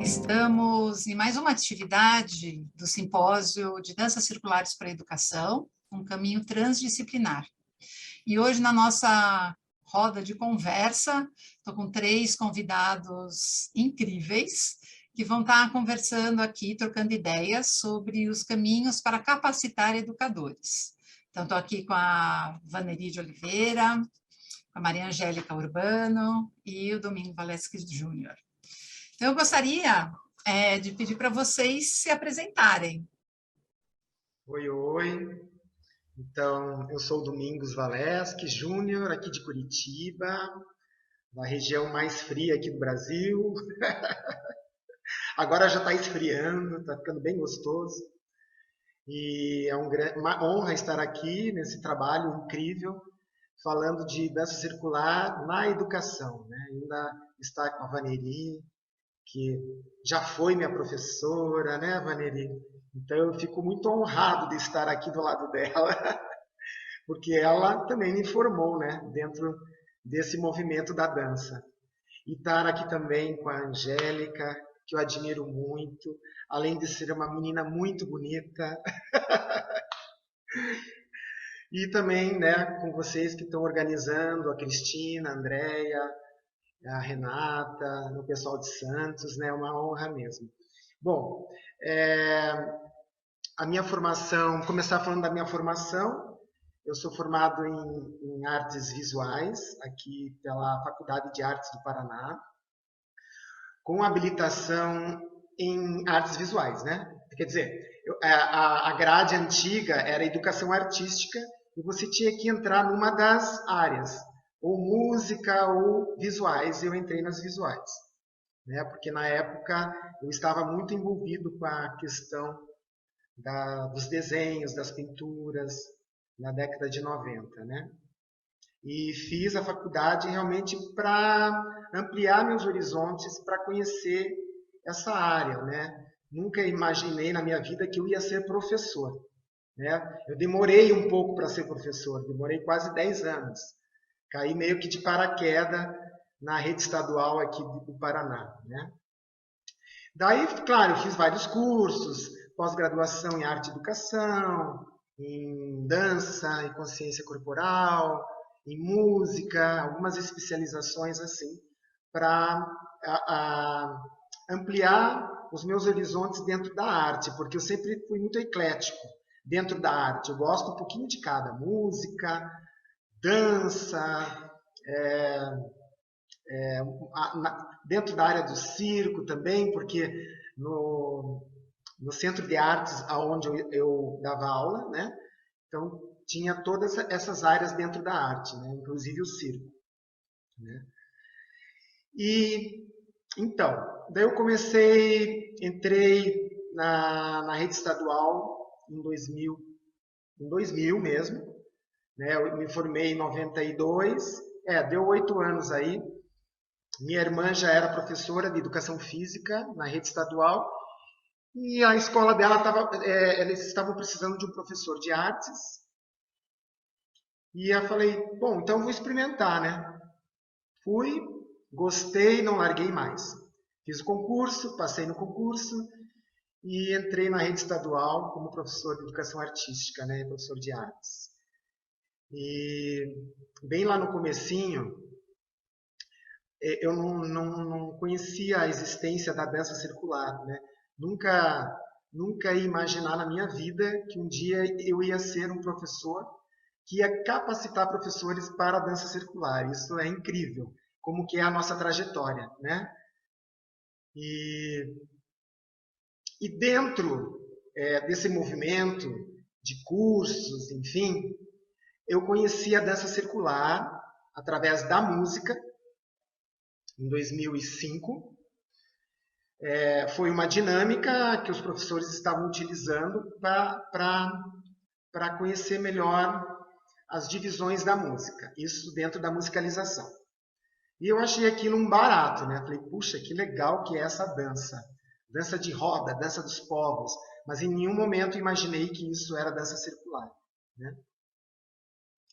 Estamos em mais uma atividade do Simpósio de Danças Circulares para a Educação, um caminho transdisciplinar. E hoje, na nossa roda de conversa, estou com 3 convidados incríveis que vão estar conversando aqui, trocando ideias sobre os caminhos para capacitar educadores. Então, estou aqui com a Vaneri de Oliveira, com a Maria Angélica Urbano e o Domingo Valesquez Júnior. Então, eu gostaria de pedir para vocês se apresentarem. Oi, oi. Então, eu sou o Domingos Valesquez Júnior, aqui de Curitiba, da região mais fria aqui do Brasil. Agora já está esfriando, está ficando bem gostoso. E é uma honra estar aqui nesse trabalho incrível, falando de dança circular na educação, né? Ainda está com a Vaneri, que já foi minha professora, né, Vaneri? Então eu fico muito honrado de estar aqui do lado dela, porque ela também me formou, né, dentro desse movimento da dança. E estar aqui também com a Angélica, que eu admiro muito, além de ser uma menina muito bonita. E também, né, com vocês que estão organizando, a Cristina, a Andréia, a Renata, o pessoal de Santos, né? Uma honra mesmo. Bom, a minha formação, começar falando da minha formação, eu sou formado em artes visuais, aqui pela Faculdade de Artes do Paraná, com habilitação em artes visuais, né? Quer dizer, a grade antiga era educação artística e você tinha que entrar numa das áreas, ou música ou visuais, eu entrei nas visuais, né? Porque na época eu estava muito envolvido com a questão dos desenhos, das pinturas, na década de 90, né? E fiz a faculdade realmente para ampliar meus horizontes, para conhecer essa área, né? Nunca imaginei na minha vida que eu ia ser professor, né? Eu demorei um pouco para ser professor, demorei quase 10 anos. Caí meio que de paraquedas na rede estadual aqui do Paraná, né? Daí, claro, eu fiz vários cursos, pós-graduação em arte e educação, em dança e consciência corporal, em música, algumas especializações assim, para ampliar os meus horizontes dentro da arte, porque eu sempre fui muito eclético dentro da arte. Eu gosto um pouquinho de cada, música, dança, dentro da área do circo também, porque no Centro de Artes, onde eu dava aula, né? Então tinha todas essas áreas dentro da arte, né? Inclusive o circo, né? E então, daí eu entrei na rede estadual em 2000 mesmo, né? Eu me formei em 92, deu 8 anos aí. Minha irmã já era professora de educação física na rede estadual e a escola dela eles estavam precisando de um professor de artes. E eu falei, bom, então eu vou experimentar, né? Fui, gostei, não larguei mais. Fiz o concurso, passei no concurso e entrei na rede estadual como professor de educação artística, né? Professor de artes. E bem lá no comecinho, eu não conhecia a existência da dança circular, né? Nunca ia imaginar na minha vida que um dia eu ia ser um professor que ia capacitar professores para a dança circular. Isso é incrível, como que é a nossa trajetória, né? E dentro desse movimento de cursos, enfim, eu conheci a dança circular através da música, em 2005. Foi uma dinâmica que os professores estavam utilizando para conhecer melhor as divisões da música, isso dentro da musicalização. E eu achei aquilo um barato, né? Falei, puxa, que legal que é essa dança. Dança de roda, dança dos povos. Mas em nenhum momento imaginei que isso era dança circular, né?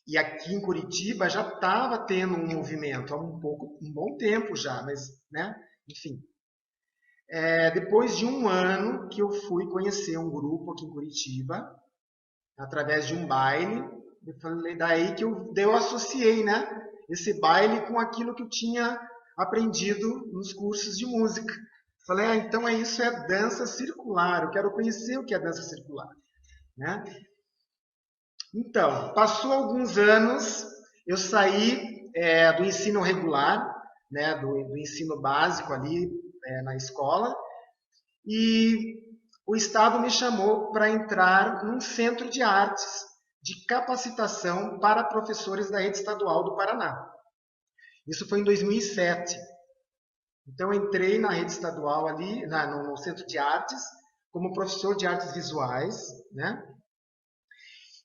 E aqui em Curitiba já estava tendo um movimento há um bom tempo já, mas, né? Enfim. depois de um ano que eu fui conhecer um grupo aqui em Curitiba, através de um baile. Eu falei, daí que eu associei, né, esse baile com aquilo que eu tinha aprendido nos cursos de música. Falei, então isso é dança circular, eu quero conhecer o que é dança circular, né? Então, passou alguns anos, eu saí do ensino regular, né, do ensino básico ali na escola, e o Estado me chamou para entrar num centro de artes de capacitação para professores da rede estadual do Paraná. Isso foi em 2007. Então, eu entrei na rede estadual ali, no centro de artes, como professor de artes visuais, né?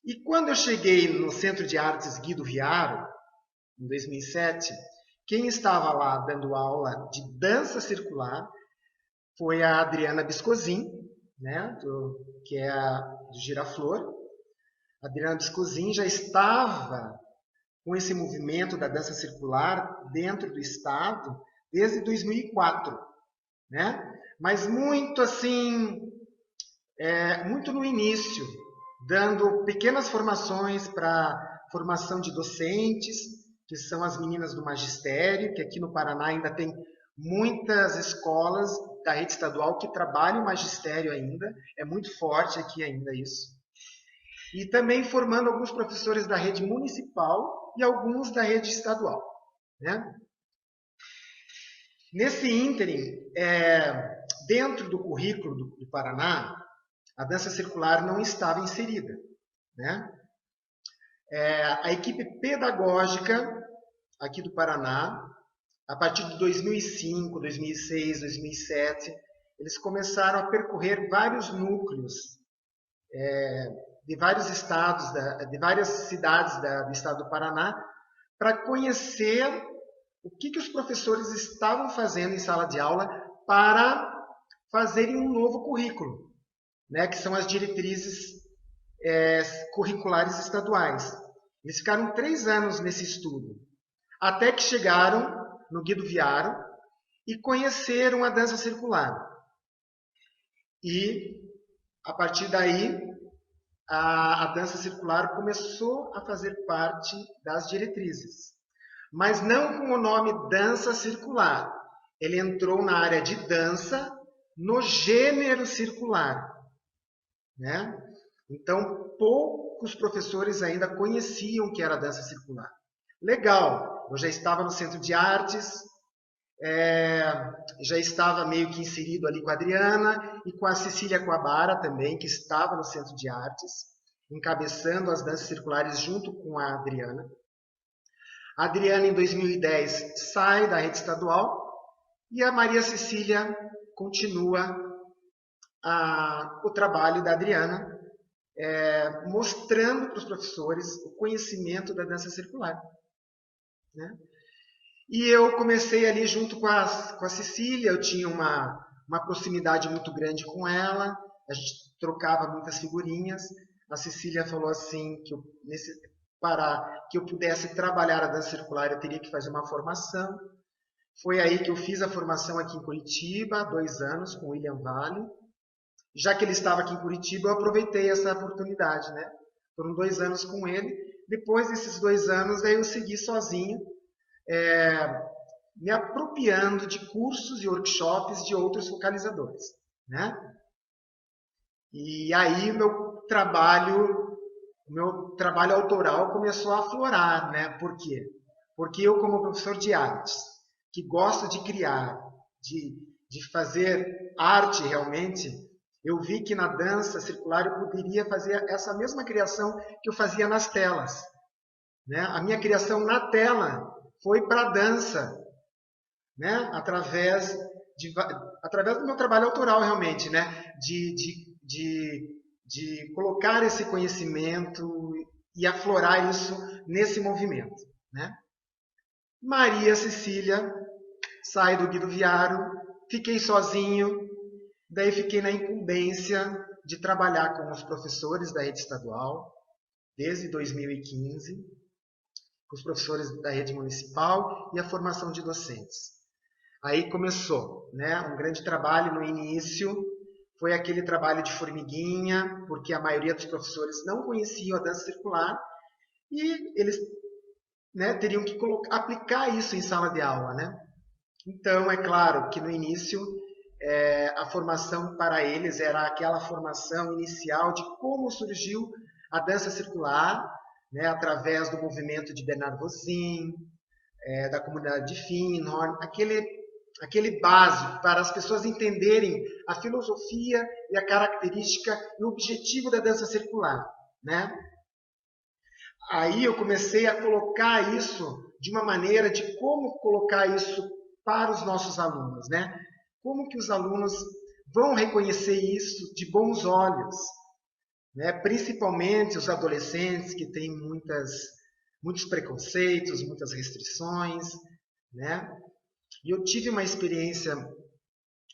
E quando eu cheguei no Centro de Artes Guido Viaro, em 2007, quem estava lá dando aula de dança circular foi a Adriana Biscosin, né, que é do Giraflor. A Adriana Biscosin já estava com esse movimento da dança circular dentro do Estado desde 2004, né? Mas muito assim, muito no início, dando pequenas formações para formação de docentes, que são as meninas do magistério, que aqui no Paraná ainda tem muitas escolas da rede estadual que trabalham o magistério ainda, é muito forte aqui ainda isso. E também formando alguns professores da rede municipal e alguns da rede estadual, né? Nesse ínterim, dentro do currículo do Paraná, a dança circular não estava inserida, né? A equipe pedagógica aqui do Paraná, a partir de 2005, 2006, 2007, eles começaram a percorrer vários núcleos de vários estados, de várias cidades do estado do Paraná, para conhecer o que os professores estavam fazendo em sala de aula para fazerem um novo currículo, né, que são as diretrizes curriculares estaduais. Eles ficaram 3 anos nesse estudo, até que chegaram no Guido Viaro e conheceram a dança circular. E, a partir daí, a dança circular começou a fazer parte das diretrizes. Mas não com o nome dança circular. Ele entrou na área de dança no gênero circular, né? Então, poucos professores ainda conheciam o que era dança circular. Legal, eu já estava no Centro de Artes, já estava meio que inserido ali com a Adriana e com a Cecília Coabara também, que estava no Centro de Artes, encabeçando as danças circulares junto com a Adriana. A Adriana, em 2010, sai da rede estadual e a Maria Cecília continua o trabalho da Adriana, mostrando para os professores o conhecimento da dança circular, né? E eu comecei ali junto com a Cecília, eu tinha uma proximidade muito grande com ela, a gente trocava muitas figurinhas. A Cecília falou assim, que para que eu pudesse trabalhar a dança circular, eu teria que fazer uma formação. Foi aí que eu fiz a formação aqui em Curitiba, 2 anos, com o William Vale. Já que ele estava aqui em Curitiba, eu aproveitei essa oportunidade, né? Foram 2 anos com ele. Depois desses 2 anos, aí eu segui sozinho, me apropriando de cursos e workshops de outros focalizadores, né? E aí o meu trabalho autoral começou a aflorar, né? Por quê? Porque eu, como professor de artes, que gosto de criar, de fazer arte realmente, eu vi que na dança circular eu poderia fazer essa mesma criação que eu fazia nas telas, né? A minha criação na tela foi para a dança, né? Através do meu trabalho autoral realmente, né? De colocar esse conhecimento e aflorar isso nesse movimento, né? Maria Cecília sai do Guido Viaro, fiquei sozinho, daí fiquei na incumbência de trabalhar com os professores da rede estadual, desde 2015, com os professores da rede municipal e a formação de docentes. Aí começou, né? Um grande trabalho no início, foi aquele trabalho de formiguinha, porque a maioria dos professores não conheciam a dança circular e eles, né, teriam que aplicar isso em sala de aula, né? Então, é claro que no início a formação para eles era aquela formação inicial de como surgiu a dança circular, né, através do movimento de Bernard Vosin, da comunidade de Findhorn, aquele básico para as pessoas entenderem a filosofia e a característica e o objetivo da dança circular, né? Aí eu comecei a colocar isso de uma maneira de como colocar isso para os nossos alunos, né? Como que os alunos vão reconhecer isso de bons olhos, né? Principalmente os adolescentes que têm muitos preconceitos, muitas restrições, né? E eu tive uma experiência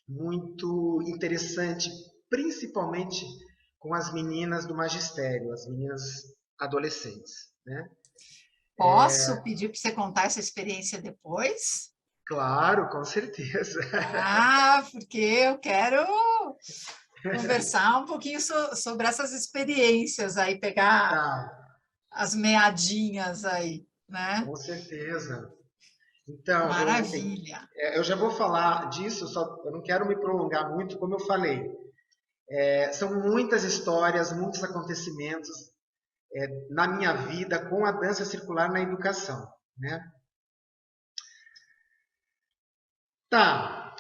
muito interessante, principalmente com as meninas do magistério, as meninas adolescentes, né? Posso pedir para você contar essa experiência depois? Claro, com certeza. Ah, porque eu quero conversar um pouquinho sobre essas experiências aí, pegar Tá, as meadinhas aí, né? com certeza. Então, Maravilha. eu já vou falar disso, só eu não quero me prolongar muito, como eu falei. São muitas histórias, muitos acontecimentos na minha vida com a dança circular na educação, né? Tá,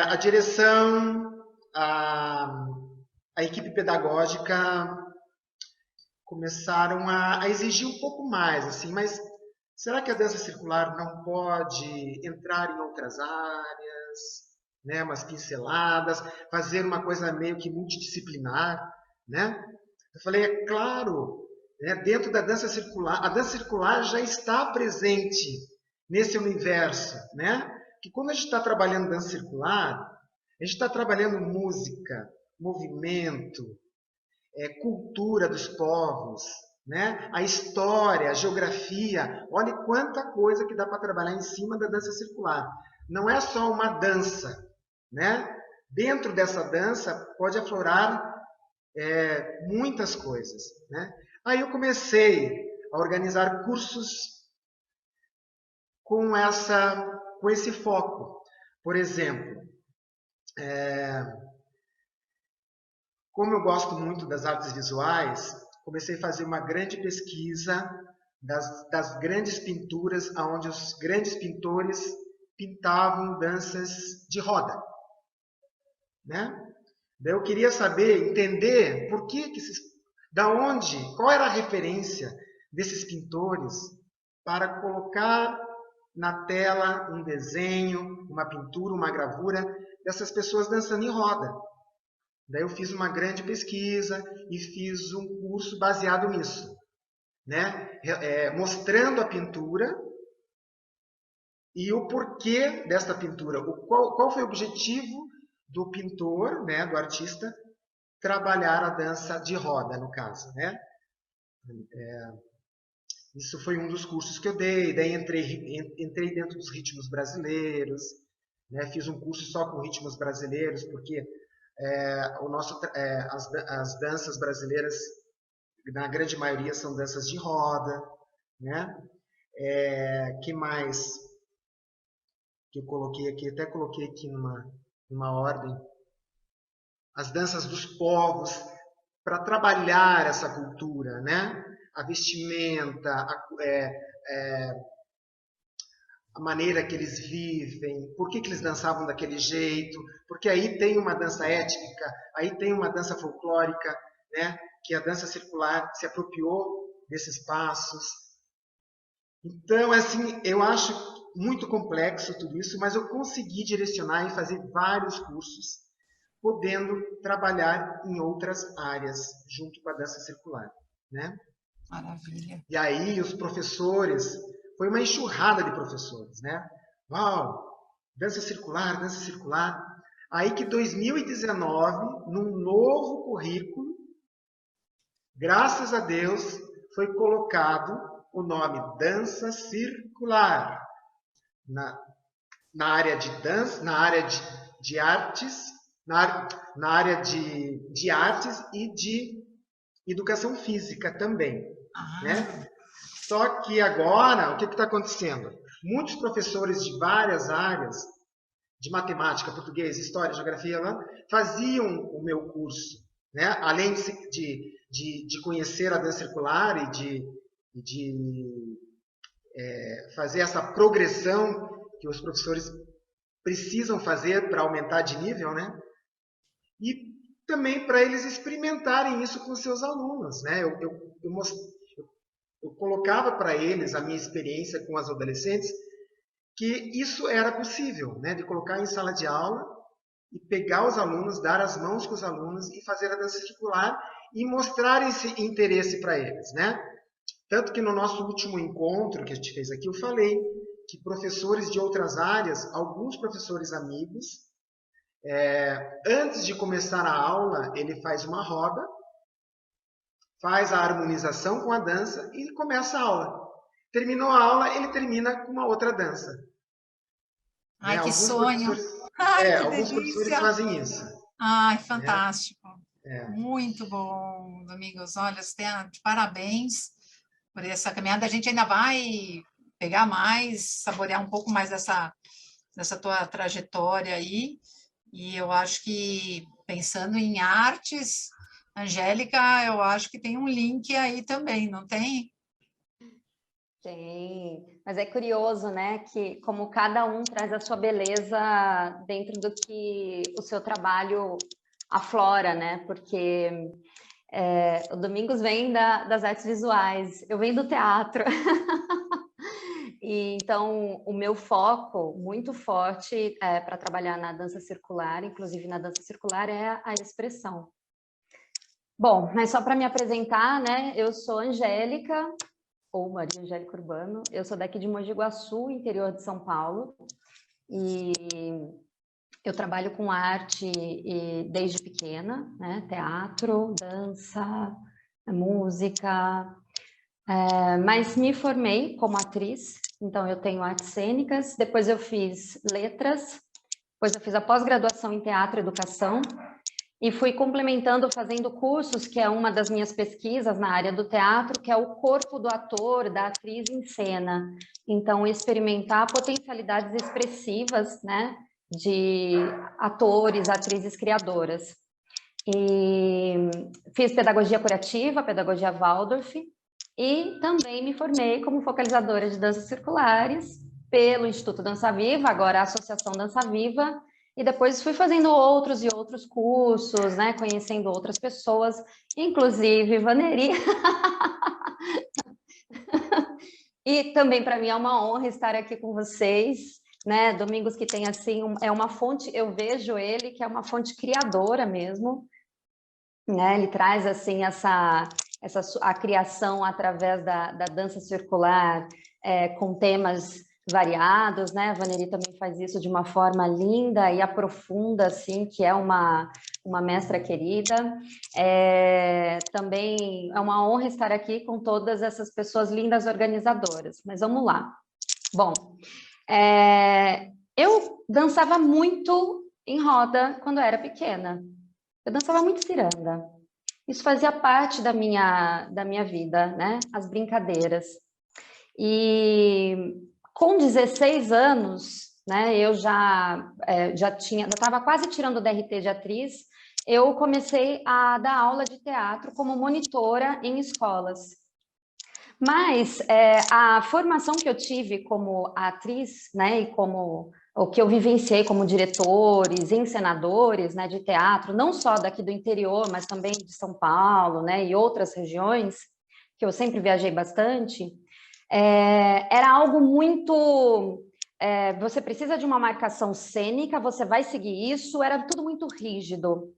a direção, a equipe pedagógica começaram a exigir um pouco mais, assim, mas será que a dança circular não pode entrar em outras áreas, né, umas pinceladas, fazer uma coisa meio que multidisciplinar, né? Eu falei, é claro, né, dentro da dança circular, a dança circular já está presente nesse universo, né? Que quando a gente está trabalhando dança circular, a gente está trabalhando música, movimento, cultura dos povos, né? A história, a geografia. Olha quanta coisa que dá para trabalhar em cima da dança circular. Não é só uma dança, né? Dentro dessa dança pode aflorar muitas coisas, né? Aí eu comecei a organizar cursos com esse foco. Por exemplo, como eu gosto muito das artes visuais, comecei a fazer uma grande pesquisa das grandes pinturas, onde os grandes pintores pintavam danças de roda, né? Daí eu queria saber, entender por que da onde, qual era a referência desses pintores para colocar na tela um desenho, uma pintura, uma gravura dessas pessoas dançando em roda. Daí eu fiz uma grande pesquisa e fiz um curso baseado nisso, né? Mostrando a pintura e o porquê desta pintura, qual foi o objetivo do pintor, né, do artista, trabalhar a dança de roda, no caso, né? Isso foi um dos cursos que eu dei, daí entrei dentro dos ritmos brasileiros, né? Fiz um curso só com ritmos brasileiros, porque as danças brasileiras, na grande maioria, são danças de roda, né? Que mais que eu coloquei aqui? Até coloquei aqui numa ordem. As danças dos povos, para trabalhar essa cultura, né? A vestimenta, a maneira que eles vivem, por que eles dançavam daquele jeito, porque aí tem uma dança étnica, aí tem uma dança folclórica, né? Que a dança circular se apropriou desses passos. Então, assim, eu acho muito complexo tudo isso, mas eu consegui direcionar e fazer vários cursos, podendo trabalhar em outras áreas junto com a dança circular, né? Maravilha. E aí os professores, foi uma enxurrada de professores, né? Uau, dança circular, dança circular. Aí que 2019, num novo currículo, graças a Deus, foi colocado o nome dança circular na área de dança, na área de artes, na área de artes e de educação física também, né? Só que agora, o que está acontecendo? Muitos professores de várias áreas, de matemática, português, história, geografia, faziam o meu curso, né? Além de conhecer a dança circular e de fazer essa progressão que os professores precisam fazer para aumentar de nível, né? E também para eles experimentarem isso com seus alunos, né? Eu colocava para eles a minha experiência com as adolescentes, que isso era possível, né? De colocar em sala de aula e pegar os alunos, dar as mãos com os alunos e fazer a dança circular e mostrar esse interesse para eles, né? Tanto que no nosso último encontro que a gente fez aqui, eu falei que professores de outras áreas, alguns professores amigos, antes de começar a aula, ele faz uma roda, faz a harmonização com a dança e começa a aula. Terminou a aula, ele termina com uma outra dança. Ai, que sonho! Ai, que alguns professores delícia! fazem isso. Ai, Né? fantástico! Muito bom, Domingos. Olha, você tem de parabéns por essa caminhada. A gente ainda vai pegar mais, saborear um pouco mais dessa tua trajetória aí. E eu acho que, pensando em artes, Angélica, eu acho que tem um link aí também, não tem? Tem, mas é curioso, né, que como cada um traz a sua beleza dentro do que o seu trabalho aflora, né, porque o Domingos vem das artes visuais, eu venho do teatro. E, então, o meu foco muito forte para trabalhar na dança circular, inclusive na dança circular, é a expressão. Bom, mas só para me apresentar, né, eu sou Angélica, ou Maria Angélica Urbano, eu sou daqui de Mogi Guaçu, interior de São Paulo, e eu trabalho com arte desde pequena, né, teatro, dança, música, mas me formei como atriz, então eu tenho artes cênicas, depois eu fiz letras, depois eu fiz a pós-graduação em teatro e educação, e fui complementando fazendo cursos, que é uma das minhas pesquisas na área do teatro, que é o corpo do ator, da atriz em cena. Então, experimentar potencialidades expressivas, né, de atores, atrizes criadoras. E fiz pedagogia curativa, pedagogia Waldorf, e também me formei como focalizadora de danças circulares pelo Instituto Dança Viva, agora a Associação Dança Viva, e depois fui fazendo outros e outros cursos, né, conhecendo outras pessoas, inclusive Vaneri. E também para mim é uma honra estar aqui com vocês, né, Domingos, que tem assim, é uma fonte, eu vejo ele que é uma fonte criadora mesmo, né, ele traz assim a criação através da dança circular, com temas variados, né? A Vaneri também faz isso de uma forma linda e aprofunda, assim, que é uma mestra querida. Também é uma honra estar aqui com todas essas pessoas lindas organizadoras. Mas vamos lá. Bom, eu dançava muito em roda quando eu era pequena. Eu dançava muito ciranda. Isso fazia parte da minha vida, né? As brincadeiras. E com 16 anos, né, eu já estava quase tirando o DRT de atriz, eu comecei a dar aula de teatro como monitora em escolas. Mas a formação que eu tive como atriz, né, e como o que eu vivenciei como diretores, encenadores, né, de teatro, não só daqui do interior, mas também de São Paulo, né, e outras regiões, que eu sempre viajei bastante, era algo muito... você precisa de uma marcação cênica, você vai seguir isso, era tudo muito rígido.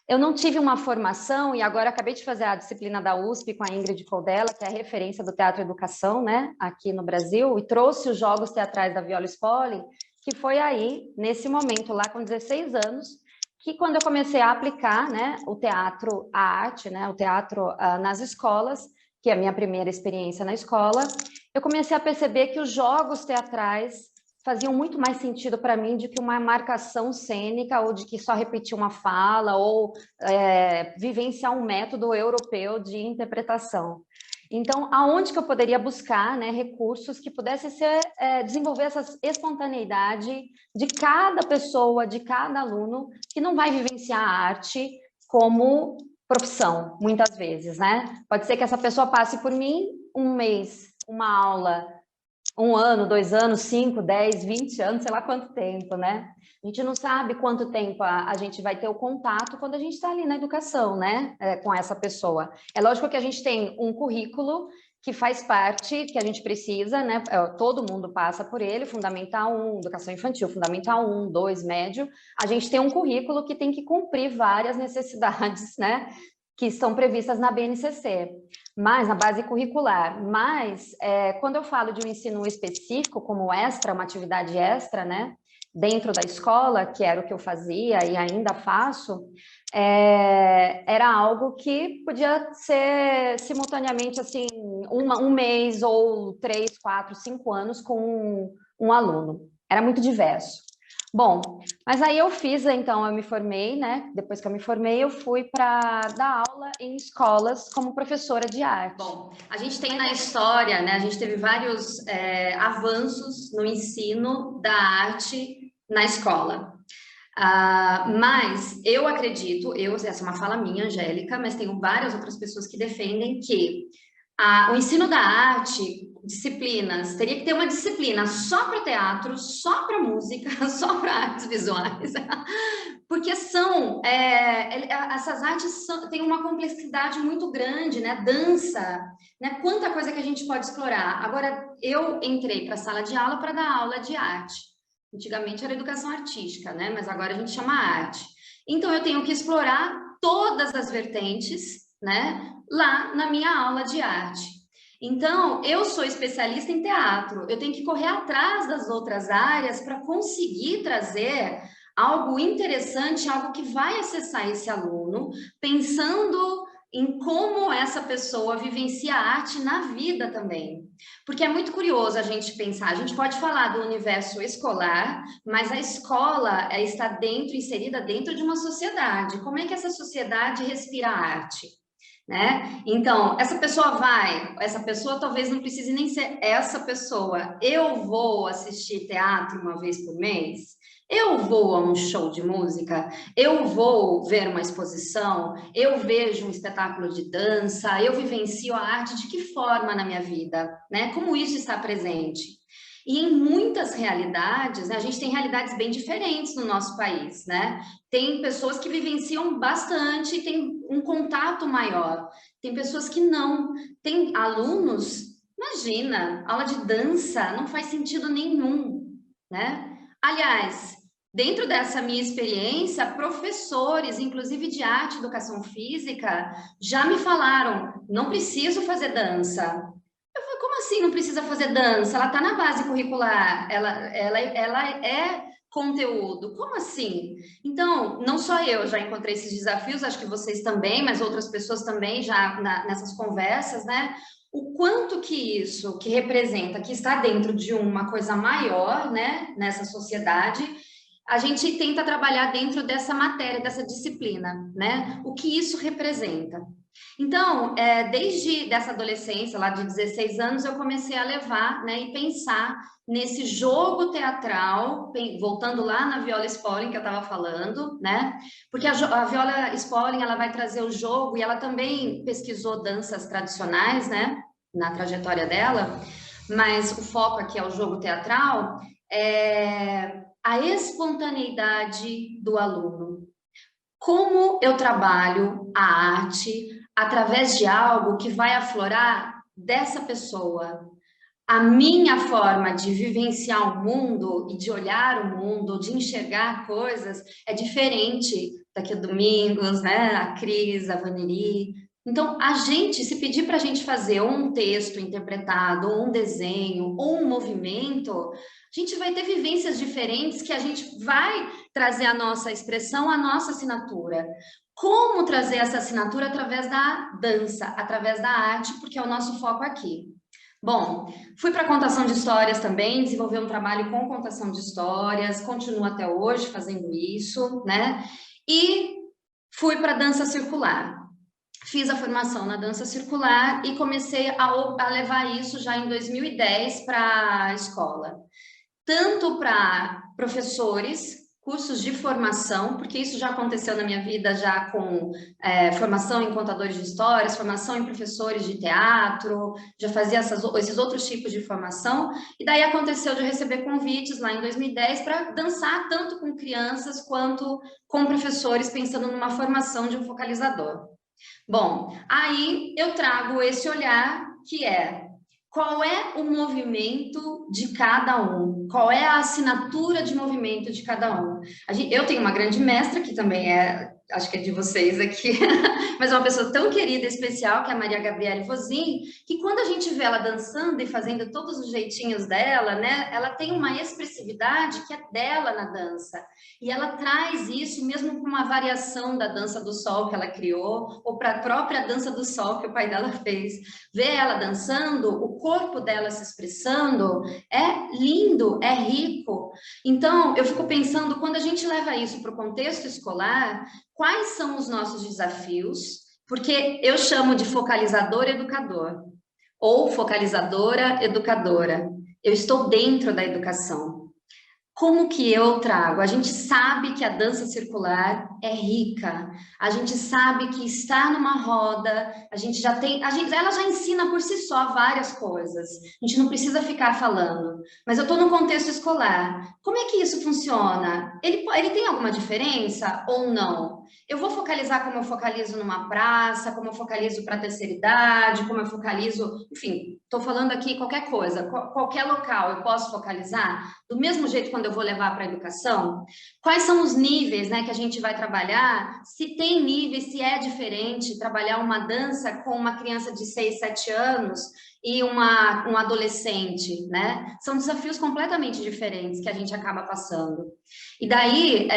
Eu não tive uma formação, e agora acabei de fazer a disciplina da USP com a Ingrid Coldella, que é a referência do Teatro e Educação, né, aqui no Brasil, e trouxe os Jogos Teatrais da Viola Spolin, que foi aí, nesse momento, lá com 16 anos, que quando eu comecei a aplicar, né, o teatro, a arte, né, o teatro nas escolas, que é a minha primeira experiência na escola, eu comecei a perceber que os jogos teatrais faziam muito mais sentido para mim do que uma marcação cênica ou de que só repetir uma fala ou vivenciar um método europeu de interpretação. Então, aonde que eu poderia buscar, né, recursos que pudessem desenvolver essa espontaneidade de cada pessoa, de cada aluno, que não vai vivenciar a arte como profissão, muitas vezes, né? Pode ser que essa pessoa passe por mim um mês, uma aula, 1 ano, 2 anos, 5, 10, 20 anos, sei lá quanto tempo, né? A gente não sabe quanto tempo a gente vai ter o contato quando a gente está ali na educação, né? Com essa pessoa. É lógico que a gente tem um currículo que faz parte, que a gente precisa, né? Todo mundo passa por ele, Fundamental 1, Educação Infantil, Fundamental 1, 2, Médio. A gente tem um currículo que tem que cumprir várias necessidades, né? Que estão previstas na BNCC, mas na base curricular. Mas, quando eu falo de um ensino específico, como extra, uma atividade extra, né? Dentro da escola, que era o que eu fazia e ainda faço, era algo que podia ser simultaneamente assim, um mês ou 3, 4, 5 anos com um aluno. Era muito diverso. Bom, mas aí eu fiz, então, eu me formei, né? Depois que eu me formei, eu fui para dar aula em escolas como professora de arte. Bom, a gente tem na história, né? A gente teve vários avanços no ensino da arte na escola. Mas eu acredito, essa é uma fala minha, Angélica, mas tenho várias outras pessoas que defendem que o ensino da arte, disciplinas, teria que ter uma disciplina só para teatro, só para música, só para artes visuais, porque essas artes têm uma complexidade muito grande, né? Dança, né? Quanta coisa que a gente pode explorar. Agora, eu entrei para a sala de aula para dar aula de arte. Antigamente era educação artística, né? Mas agora a gente chama arte. Então, eu tenho que explorar todas as vertentes, né? Lá na minha aula de arte. Então, eu sou especialista em teatro, eu tenho que correr atrás das outras áreas para conseguir trazer algo interessante, algo que vai acessar esse aluno, pensando em como essa pessoa vivencia a arte na vida também. Porque é muito curioso a gente pensar, a gente pode falar do universo escolar, mas a escola está inserida dentro de uma sociedade. Como é que essa sociedade respira a arte? Né? Então, essa pessoa talvez não precise nem ser essa pessoa. Eu vou assistir teatro uma vez por mês, eu vou a um show de música, eu vou ver uma exposição, eu vejo um espetáculo de dança, eu vivencio a arte de que forma na minha vida, né? Como isso está presente? E em muitas realidades, né, a gente tem realidades bem diferentes no nosso país, né? Tem pessoas que vivenciam bastante, tem um contato maior. Tem pessoas que não. Tem alunos, imagina, aula de dança não faz sentido nenhum, né? Aliás, dentro dessa minha experiência, professores, inclusive de arte e educação física, já me falaram, não preciso fazer dança. Como assim não precisa fazer dança? Ela está na base curricular, ela é conteúdo. Como assim? Então, não só eu já encontrei esses desafios, acho que vocês também, mas outras pessoas também já nessas conversas, né? O quanto que isso que representa, que está dentro de uma coisa maior, né? Nessa sociedade, a gente tenta trabalhar dentro dessa matéria, dessa disciplina, né? O que isso representa. Então, desde essa adolescência, lá de 16 anos, eu comecei a levar, né, e pensar nesse jogo teatral, voltando lá na Viola Spolin, que eu estava falando, né? Porque a Viola Spolin, ela vai trazer o jogo, e ela também pesquisou danças tradicionais, né, na trajetória dela, mas o foco aqui é o jogo teatral, a espontaneidade do aluno. Como eu trabalho a arte através de algo que vai aflorar dessa pessoa. A minha forma de vivenciar o mundo e de olhar o mundo, de enxergar coisas, é diferente daqui a Domingos, né? A Cris, a Vaneri. Então, se pedir para a gente fazer um texto interpretado, ou um desenho, ou um movimento, a gente vai ter vivências diferentes que a gente vai trazer a nossa expressão, a nossa assinatura. Como trazer essa assinatura através da dança, através da arte, porque é o nosso foco aqui. Bom, fui para contação de histórias também, desenvolvi um trabalho com contação de histórias, continuo até hoje fazendo isso, né? E fui para dança circular. Fiz a formação na dança circular e comecei a levar isso já em 2010 para a escola. Tanto para professores, cursos de formação, porque isso já aconteceu na minha vida já com formação em contadores de histórias, formação em professores de teatro, já fazia esses outros tipos de formação, e daí aconteceu de receber convites lá em 2010 para dançar tanto com crianças quanto com professores, pensando numa formação de um focalizador. Bom, aí eu trago esse olhar que é: qual é o movimento de cada um? Qual é a assinatura de movimento de cada um? Eu tenho uma grande mestra, que também acho que é de vocês aqui, mas é uma pessoa tão querida e especial, que é a Maria Gabriele Vozin, que quando a gente vê ela dançando e fazendo todos os jeitinhos dela, né, ela tem uma expressividade que é dela na dança. E ela traz isso mesmo com uma variação da dança do sol que ela criou, ou para a própria dança do sol que o pai dela fez. Ver ela dançando, o corpo dela se expressando, é lindo, é rico. Então, eu fico pensando, quando a gente leva isso para o contexto escolar, quais são os nossos desafios? Porque eu chamo de focalizador educador, ou focalizadora educadora. Eu estou dentro da educação. Como que eu trago? A gente sabe que a dança circular é rica, a gente sabe que estar numa roda, a gente já tem, ela já ensina por si só várias coisas, a gente não precisa ficar falando, mas eu estou no contexto escolar, como é que isso funciona? Ele tem alguma diferença ou não? Eu vou focalizar como eu focalizo numa praça, como eu focalizo para a terceira idade, como eu focalizo, enfim, estou falando aqui qualquer coisa, qualquer local eu posso focalizar, do mesmo jeito quando eu vou levar para a educação? Quais são os níveis, né, que a gente vai trabalhar? Se tem níveis, se é diferente trabalhar uma dança com uma criança de 6, 7 anos e um adolescente, né? São desafios completamente diferentes que a gente acaba passando. E daí,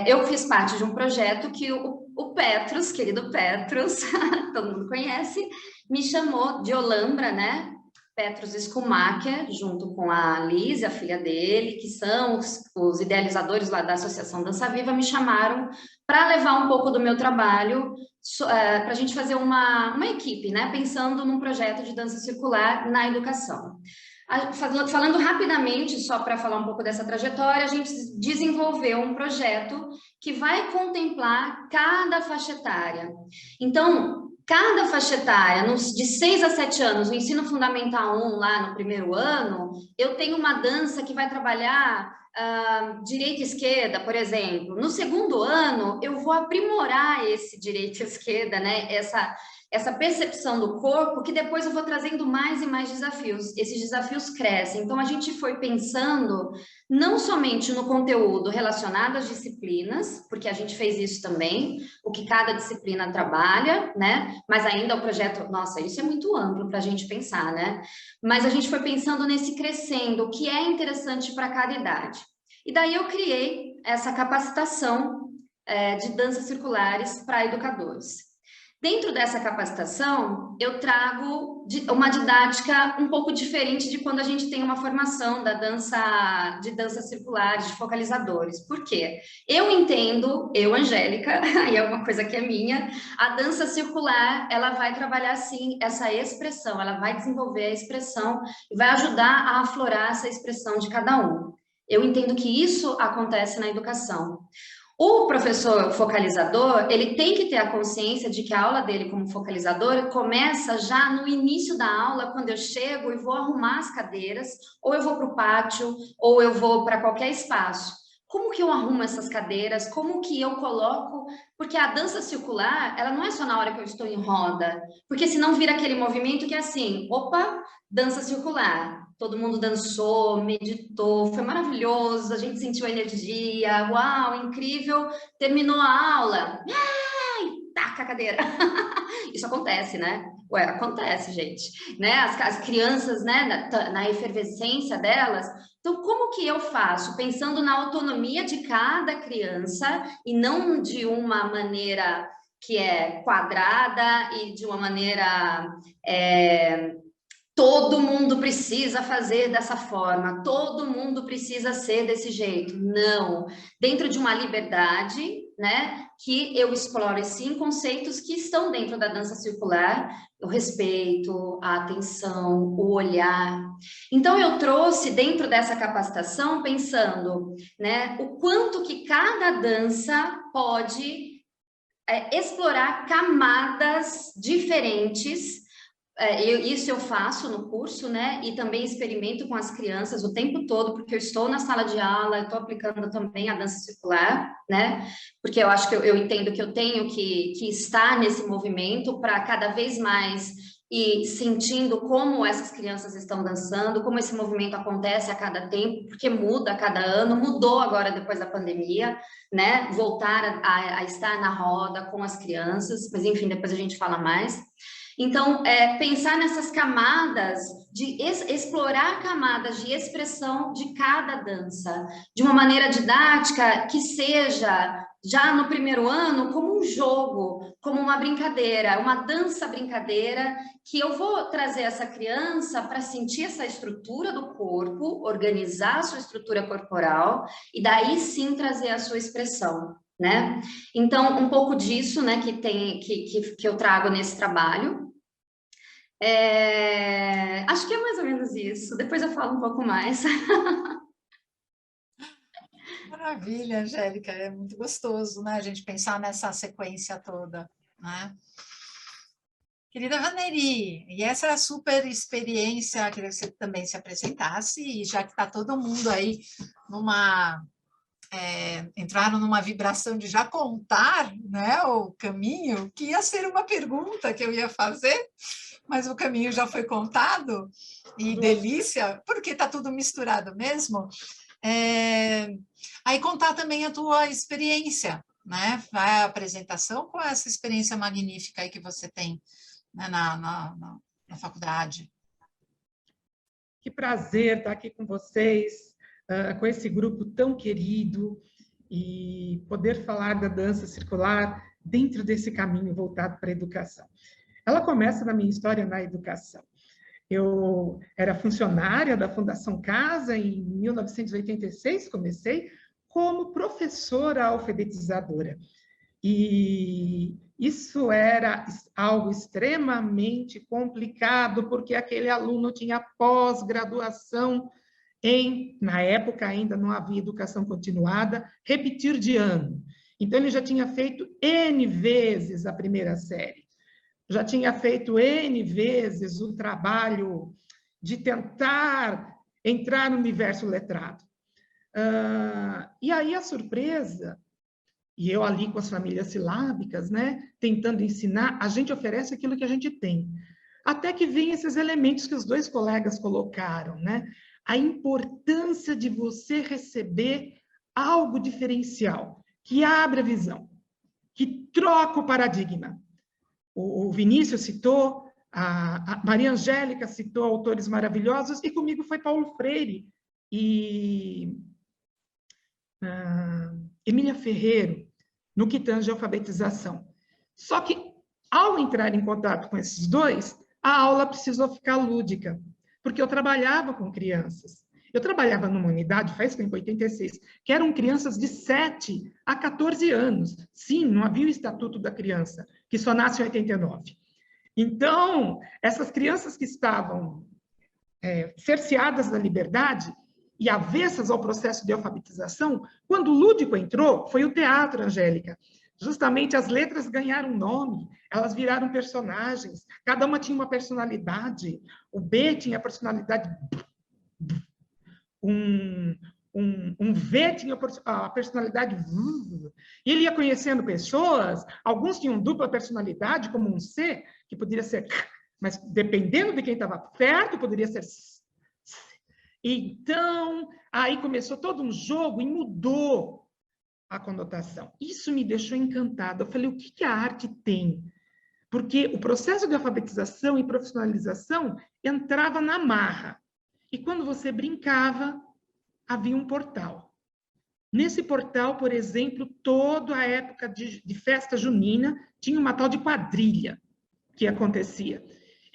eu fiz parte de um projeto que o Petros, querido Petros, todo mundo conhece, me chamou de Olambra, né? Petros Schumacher, junto com a Liz, a filha dele, que são os idealizadores lá da Associação Dança Viva, me chamaram para levar um pouco do meu trabalho para a gente fazer uma equipe, né? Pensando num projeto de dança circular na educação. Falando rapidamente, só para falar um pouco dessa trajetória, a gente desenvolveu um projeto que vai contemplar cada faixa etária. Então, cada faixa etária, de 6 a 7 anos, no ensino fundamental 1, lá no primeiro ano, eu tenho uma dança que vai trabalhar direita e esquerda, por exemplo. No segundo ano, eu vou aprimorar esse direita e esquerda, né? Essa percepção do corpo, que depois eu vou trazendo mais e mais desafios. Esses desafios crescem. Então, a gente foi pensando não somente no conteúdo relacionado às disciplinas, porque a gente fez isso também, o que cada disciplina trabalha, né? Mas ainda o projeto, nossa, isso é muito amplo para a gente pensar, né? Mas a gente foi pensando nesse crescendo, o que é interessante para cada idade. E daí eu criei essa capacitação de danças circulares para educadores. Dentro dessa capacitação, eu trago uma didática um pouco diferente de quando a gente tem uma formação de danças circulares, de focalizadores. Por quê? Eu entendo, Angélica, e é uma coisa que é minha, a dança circular, ela vai trabalhar, sim, essa expressão, ela vai desenvolver a expressão e vai ajudar a aflorar essa expressão de cada um. Eu entendo que isso acontece na educação. O professor focalizador, ele tem que ter a consciência de que a aula dele como focalizador começa já no início da aula, quando eu chego e vou arrumar as cadeiras, ou eu vou para o pátio, ou eu vou para qualquer espaço. Como que eu arrumo essas cadeiras? Como que eu coloco? Porque a dança circular, ela não é só na hora que eu estou em roda, porque senão vira aquele movimento que é assim, opa, dança circular. Todo mundo dançou, meditou, foi maravilhoso, a gente sentiu energia, uau, incrível, terminou a aula, ai, taca a cadeira. Isso acontece, né? Ué, acontece, gente, né? As crianças, né, na efervescência delas. Então, como que eu faço? Pensando na autonomia de cada criança e não de uma maneira que é quadrada e de uma maneira todo mundo precisa fazer dessa forma, todo mundo precisa ser desse jeito. Não. Dentro de uma liberdade, né, que eu exploro, sim, conceitos que estão dentro da dança circular, o respeito, a atenção, o olhar. Então, eu trouxe dentro dessa capacitação, pensando, né, o quanto que cada dança pode explorar camadas diferentes. Isso eu faço no curso, né? E também experimento com as crianças o tempo todo, porque eu estou na sala de aula, eu estou aplicando também a dança circular, né? Porque eu acho que eu entendo que eu tenho que estar nesse movimento para cada vez mais ir sentindo como essas crianças estão dançando, como esse movimento acontece a cada tempo, porque muda a cada ano, mudou agora depois da pandemia, né? Voltar a estar na roda com as crianças, mas enfim, depois a gente fala mais. Então, pensar nessas camadas, de explorar camadas de expressão de cada dança, de uma maneira didática que seja, já no primeiro ano, como um jogo, como uma brincadeira, uma dança brincadeira, que eu vou trazer essa criança para sentir essa estrutura do corpo, organizar a sua estrutura corporal, e daí sim trazer a sua expressão, né? Então, um pouco disso, né, que eu trago nesse trabalho. Acho que é mais ou menos isso. Depois eu falo um pouco mais. Maravilha, Angélica. É muito gostoso, né, a gente pensar nessa sequência toda, né? Querida Vaneri, e essa é a super experiência, queria que você também se apresentasse, e já que está todo mundo aí entraram numa vibração de já contar, né, o caminho, que ia ser uma pergunta que eu ia fazer, mas o caminho já foi contado, e delícia, porque está tudo misturado mesmo. Aí contar também a tua experiência, né, a apresentação com essa experiência magnífica aí que você tem, né, na faculdade. Que prazer estar aqui com vocês, com esse grupo tão querido, e poder falar da dança circular dentro desse caminho voltado para a educação. Ela começa na minha história na educação. Eu era funcionária da Fundação Casa, em 1986 comecei como professora alfabetizadora. E isso era algo extremamente complicado, porque aquele aluno tinha pós-graduação na época ainda não havia educação continuada, repetir de ano. Então, ele já tinha feito N vezes a primeira série, já tinha feito N vezes o trabalho de tentar entrar no universo letrado. E aí a surpresa, e eu ali com as famílias silábicas, né, tentando ensinar, a gente oferece aquilo que a gente tem. Até que vem esses elementos que os dois colegas colocaram, né? A importância de você receber algo diferencial, que abre a visão, que troca o paradigma. O Vinícius citou, a Maria Angélica citou autores maravilhosos, e comigo foi Paulo Freire e Emília Ferreiro, no que tange a alfabetização. Só que, ao entrar em contato com esses dois, a aula precisou ficar lúdica, porque eu trabalhava com crianças. Eu trabalhava numa unidade, faz tempo, 86, que eram crianças de 7 a 14 anos. Sim, não havia o Estatuto da Criança, que só nasce em 89. Então, essas crianças que estavam cerceadas da liberdade e avessas ao processo de alfabetização, quando o lúdico entrou, foi o teatro, Angélica. Justamente as letras ganharam nome, elas viraram personagens, cada uma tinha uma personalidade. O B tinha a personalidade... Um V tinha a personalidade... E ele ia conhecendo pessoas, alguns tinham dupla personalidade, como um C, que poderia ser... Mas, dependendo de quem estava perto, poderia ser... Então, aí começou todo um jogo e mudou a conotação. Isso me deixou encantada. Eu falei, o que a arte tem? Porque o processo de alfabetização e profissionalização entrava na marra. E quando você brincava, havia um portal. Nesse portal, por exemplo, toda a época de festa junina, tinha uma tal de quadrilha que acontecia.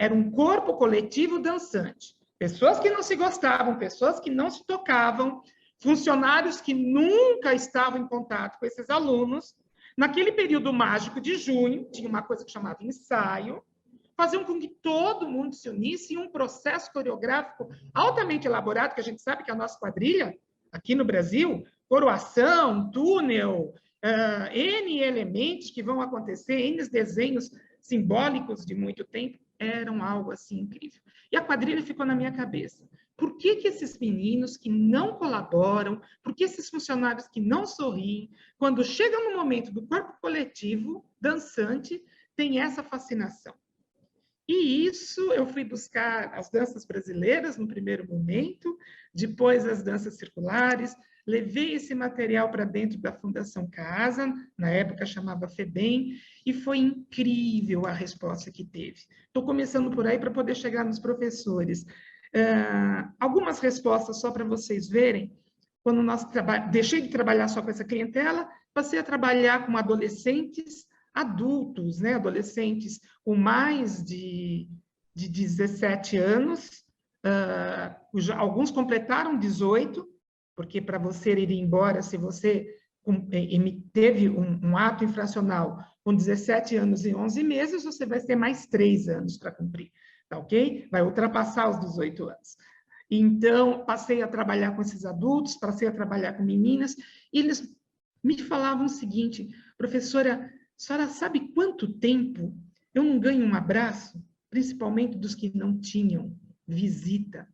Era um corpo coletivo dançante. Pessoas que não se gostavam, pessoas que não se tocavam, funcionários que nunca estavam em contato com esses alunos. Naquele período mágico de junho, tinha uma coisa que chamava ensaio, faziam com que todo mundo se unisse em um processo coreográfico altamente elaborado, que a gente sabe que a nossa quadrilha, aqui no Brasil, coroação, túnel, N elementos que vão acontecer, N desenhos simbólicos de muito tempo, eram algo assim incrível. E a quadrilha ficou na minha cabeça. Por que esses meninos que não colaboram, por que esses funcionários que não sorriem, quando chegam no momento do corpo coletivo, dançante, tem essa fascinação? E isso eu fui buscar as danças brasileiras no primeiro momento, depois as danças circulares, levei esse material para dentro da Fundação Casa, na época chamava FEBEM, e foi incrível a resposta que teve. Estou começando por aí para poder chegar nos professores. Algumas respostas só para vocês verem. Quando deixei de trabalhar só com essa clientela, passei a trabalhar com adolescentes, adultos, né? Adolescentes com mais de 17 anos, alguns completaram 18, porque para você ir embora, se você teve um ato infracional com 17 anos e 11 meses, você vai ter mais 3 anos para cumprir, tá ok? Vai ultrapassar os 18 anos. Então, passei a trabalhar com esses adultos, passei a trabalhar com meninas, e eles me falavam o seguinte: professora, a senhora sabe quanto tempo eu não ganho um abraço, principalmente dos que não tinham visita,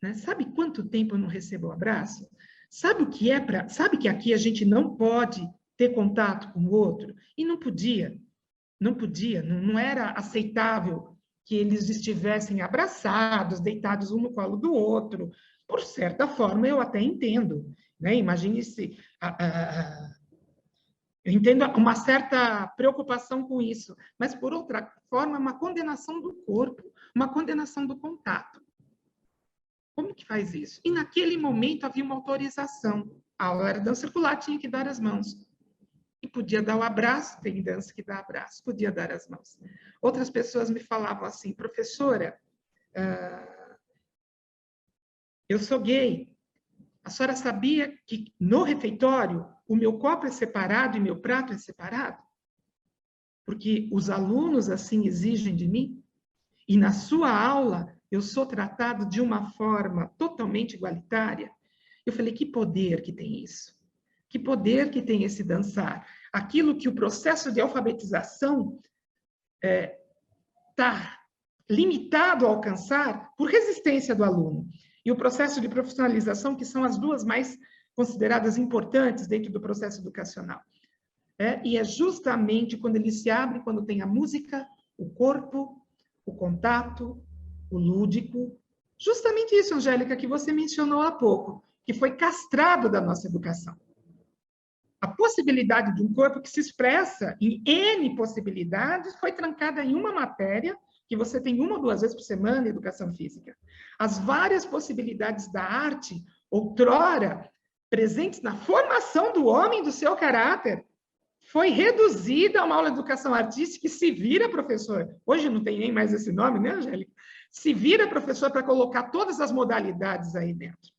né? Sabe quanto tempo eu não recebo um abraço? Sabe o que é para... Sabe que aqui a gente não pode ter contato com o outro? E não podia, não era aceitável que eles estivessem abraçados, deitados um no colo do outro. Por certa forma, eu até entendo, né? Imagine se... Eu entendo uma certa preocupação com isso, mas, por outra forma, uma condenação do corpo, uma condenação do contato. Como que faz isso? E naquele momento havia uma autorização. A aula era dança circular, tinha que dar as mãos. E podia dar o abraço, tem dança que dá abraço, podia dar as mãos. Outras pessoas me falavam assim: professora, eu sou gay. A senhora sabia que no refeitório o meu copo é separado e meu prato é separado? Porque os alunos assim exigem de mim? E na sua aula eu sou tratado de uma forma totalmente igualitária? Eu falei: que poder que tem isso? Que poder que tem esse dançar? Aquilo que o processo de alfabetização está limitado a alcançar por resistência do aluno. E o processo de profissionalização, que são as duas mais consideradas importantes dentro do processo educacional. E é justamente quando ele se abre, quando tem a música, o corpo, o contato, o lúdico. Justamente isso, Angélica, que você mencionou há pouco, que foi castrado da nossa educação. A possibilidade de um corpo que se expressa em N possibilidades foi trancada em uma matéria, que você tem 1 ou 2 vezes por semana, educação física. As várias possibilidades da arte, outrora presentes na formação do homem, do seu caráter, foi reduzida a uma aula de educação artística, que se vira, professor. Hoje não tem nem mais esse nome, né, Angélica? Se vira, professor, para colocar todas as modalidades aí dentro.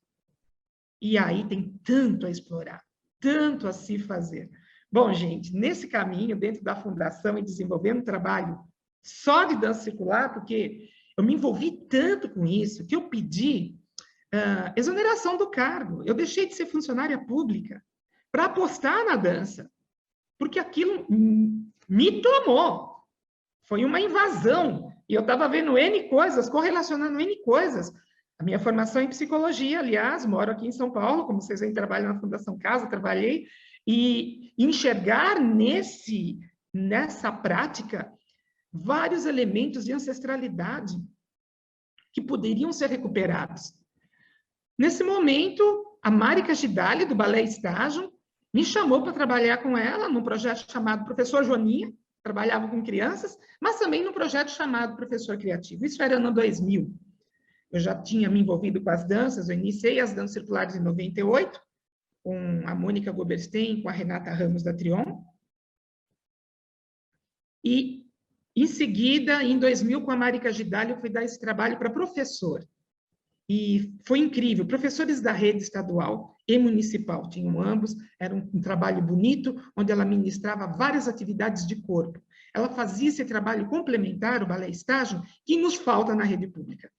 E aí tem tanto a explorar, tanto a se fazer. Bom, gente, nesse caminho, dentro da Fundação e desenvolvendo um trabalho só de dança circular, porque eu me envolvi tanto com isso, que eu pedi exoneração do cargo. Eu deixei de ser funcionária pública para apostar na dança, porque aquilo me tomou. Foi uma invasão. E eu estava vendo N coisas, correlacionando N coisas. A minha formação em psicologia, aliás, moro aqui em São Paulo, como vocês veem, trabalho na Fundação Casa, trabalhei, e enxergar nessa prática vários elementos de ancestralidade que poderiam ser recuperados. Nesse momento, a Márika Gidali, do Balé Estágio, me chamou para trabalhar com ela num projeto chamado Professor Joaninha, trabalhava com crianças, mas também num projeto chamado Professor Criativo. Isso era no ano 2000. Eu já tinha me envolvido com as danças, eu iniciei as danças circulares em 98, com a Mônica Goberstein, com a Renata Ramos da Trion. E Em seguida, em 2000, com a Marica Gidali, eu fui dar esse trabalho para professor. E foi incrível. Professores da rede estadual e municipal tinham ambos. Era um trabalho bonito, onde ela ministrava várias atividades de corpo. Ela fazia esse trabalho complementar, o balé estágio, que nos falta na rede pública,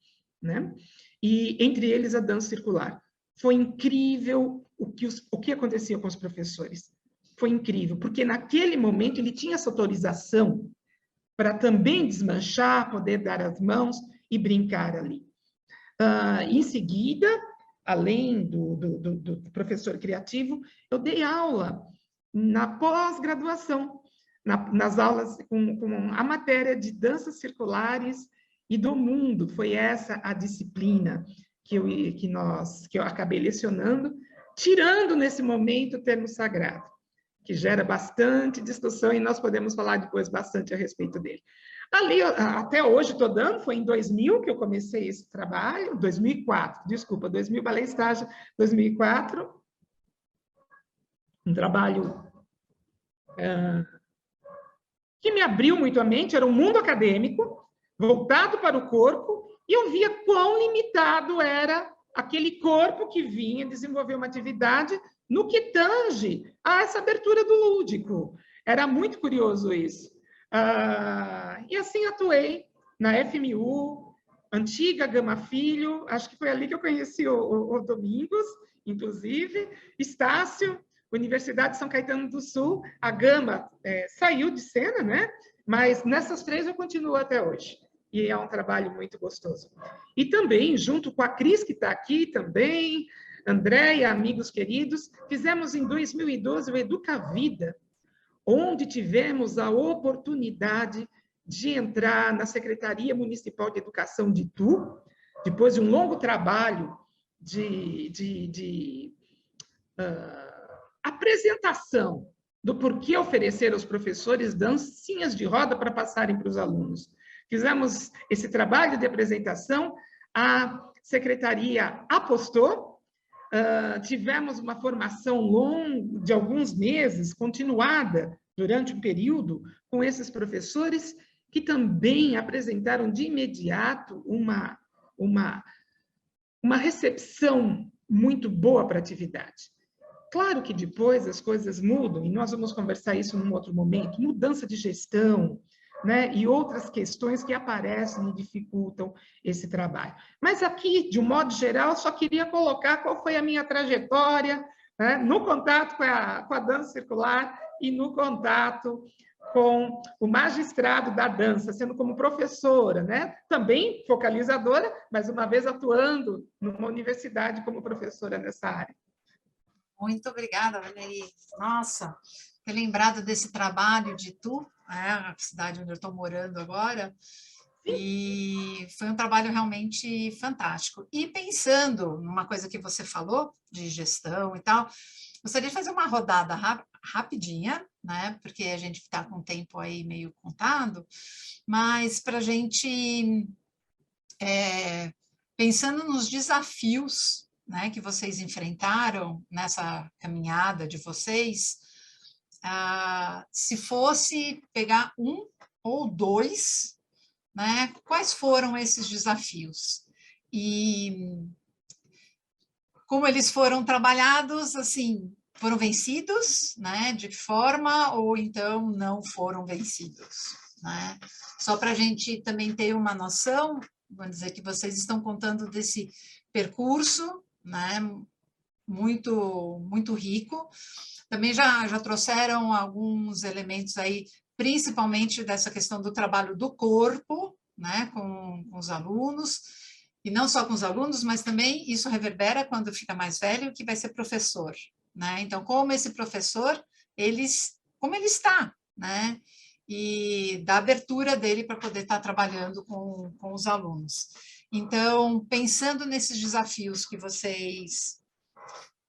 né? E entre eles a dança circular. Foi incrível o que acontecia com os professores. Foi incrível, porque naquele momento ele tinha essa autorização para também desmanchar, poder dar as mãos e brincar ali. Em seguida, além do professor criativo, eu dei aula na pós-graduação, nas aulas com a matéria de danças circulares e do mundo. Foi essa a disciplina que eu acabei lecionando, tirando nesse momento o termo sagrado, que gera bastante discussão e nós podemos falar depois bastante a respeito dele. Ali, até hoje, estou dando, foi em 2000 que eu comecei esse trabalho, 2004, desculpa, 2000 balé estágio, 2004, um trabalho que me abriu muito a mente, era um mundo acadêmico, voltado para o corpo, e eu via quão limitado era aquele corpo que vinha desenvolver uma atividade no que tange a essa abertura do lúdico. Era muito curioso isso. E assim atuei na FMU, antiga Gama Filho, acho que foi ali que eu conheci o Domingos, inclusive, Estácio, Universidade de São Caetano do Sul, a Gama saiu de cena, né? Mas nessas três eu continuo até hoje. E é um trabalho muito gostoso. E também, junto com a Cris, que está aqui também, André e amigos queridos, fizemos em 2012 o Educa Vida, onde tivemos a oportunidade de entrar na Secretaria Municipal de Educação de Itu, depois de um longo trabalho de apresentação do porquê oferecer aos professores dancinhas de roda para passarem para os alunos. Fizemos esse trabalho de apresentação, a secretaria apostou, tivemos uma formação longa, de alguns meses, continuada durante um período, com esses professores, que também apresentaram de imediato uma recepção muito boa para a atividade. Claro que depois as coisas mudam, e nós vamos conversar isso num outro momento, mudança de gestão, né, e outras questões que aparecem e dificultam esse trabalho. Mas aqui, de um modo geral, só queria colocar qual foi a minha trajetória, né, no contato com a dança circular e no contato com o magistrado da dança, sendo como professora, né, também focalizadora, mas uma vez atuando numa universidade como professora nessa área. Muito obrigada, Valéria. Nossa, ter lembrado desse trabalho de Itu, a cidade onde eu estou morando agora, e foi um trabalho realmente fantástico. E pensando numa coisa que você falou, de gestão e tal, gostaria de fazer uma rodada rapidinha, né? Porque a gente está com o tempo aí meio contado, mas para a gente, pensando nos desafios, né, que vocês enfrentaram nessa caminhada de vocês, se fosse pegar um ou dois, né, quais foram esses desafios? E como eles foram trabalhados, assim, foram vencidos, né, de que forma, ou então não foram vencidos, né? Só para a gente também ter uma noção, vamos dizer que vocês estão contando desse percurso, né, muito rico. Também já trouxeram alguns elementos aí, principalmente dessa questão do trabalho do corpo, né, com os alunos, e não só com os alunos, mas também isso reverbera quando fica mais velho, que vai ser professor, né? Então, como esse professor, como ele está, né? E da abertura dele para poder estar trabalhando com os alunos. Então, pensando nesses desafios que vocês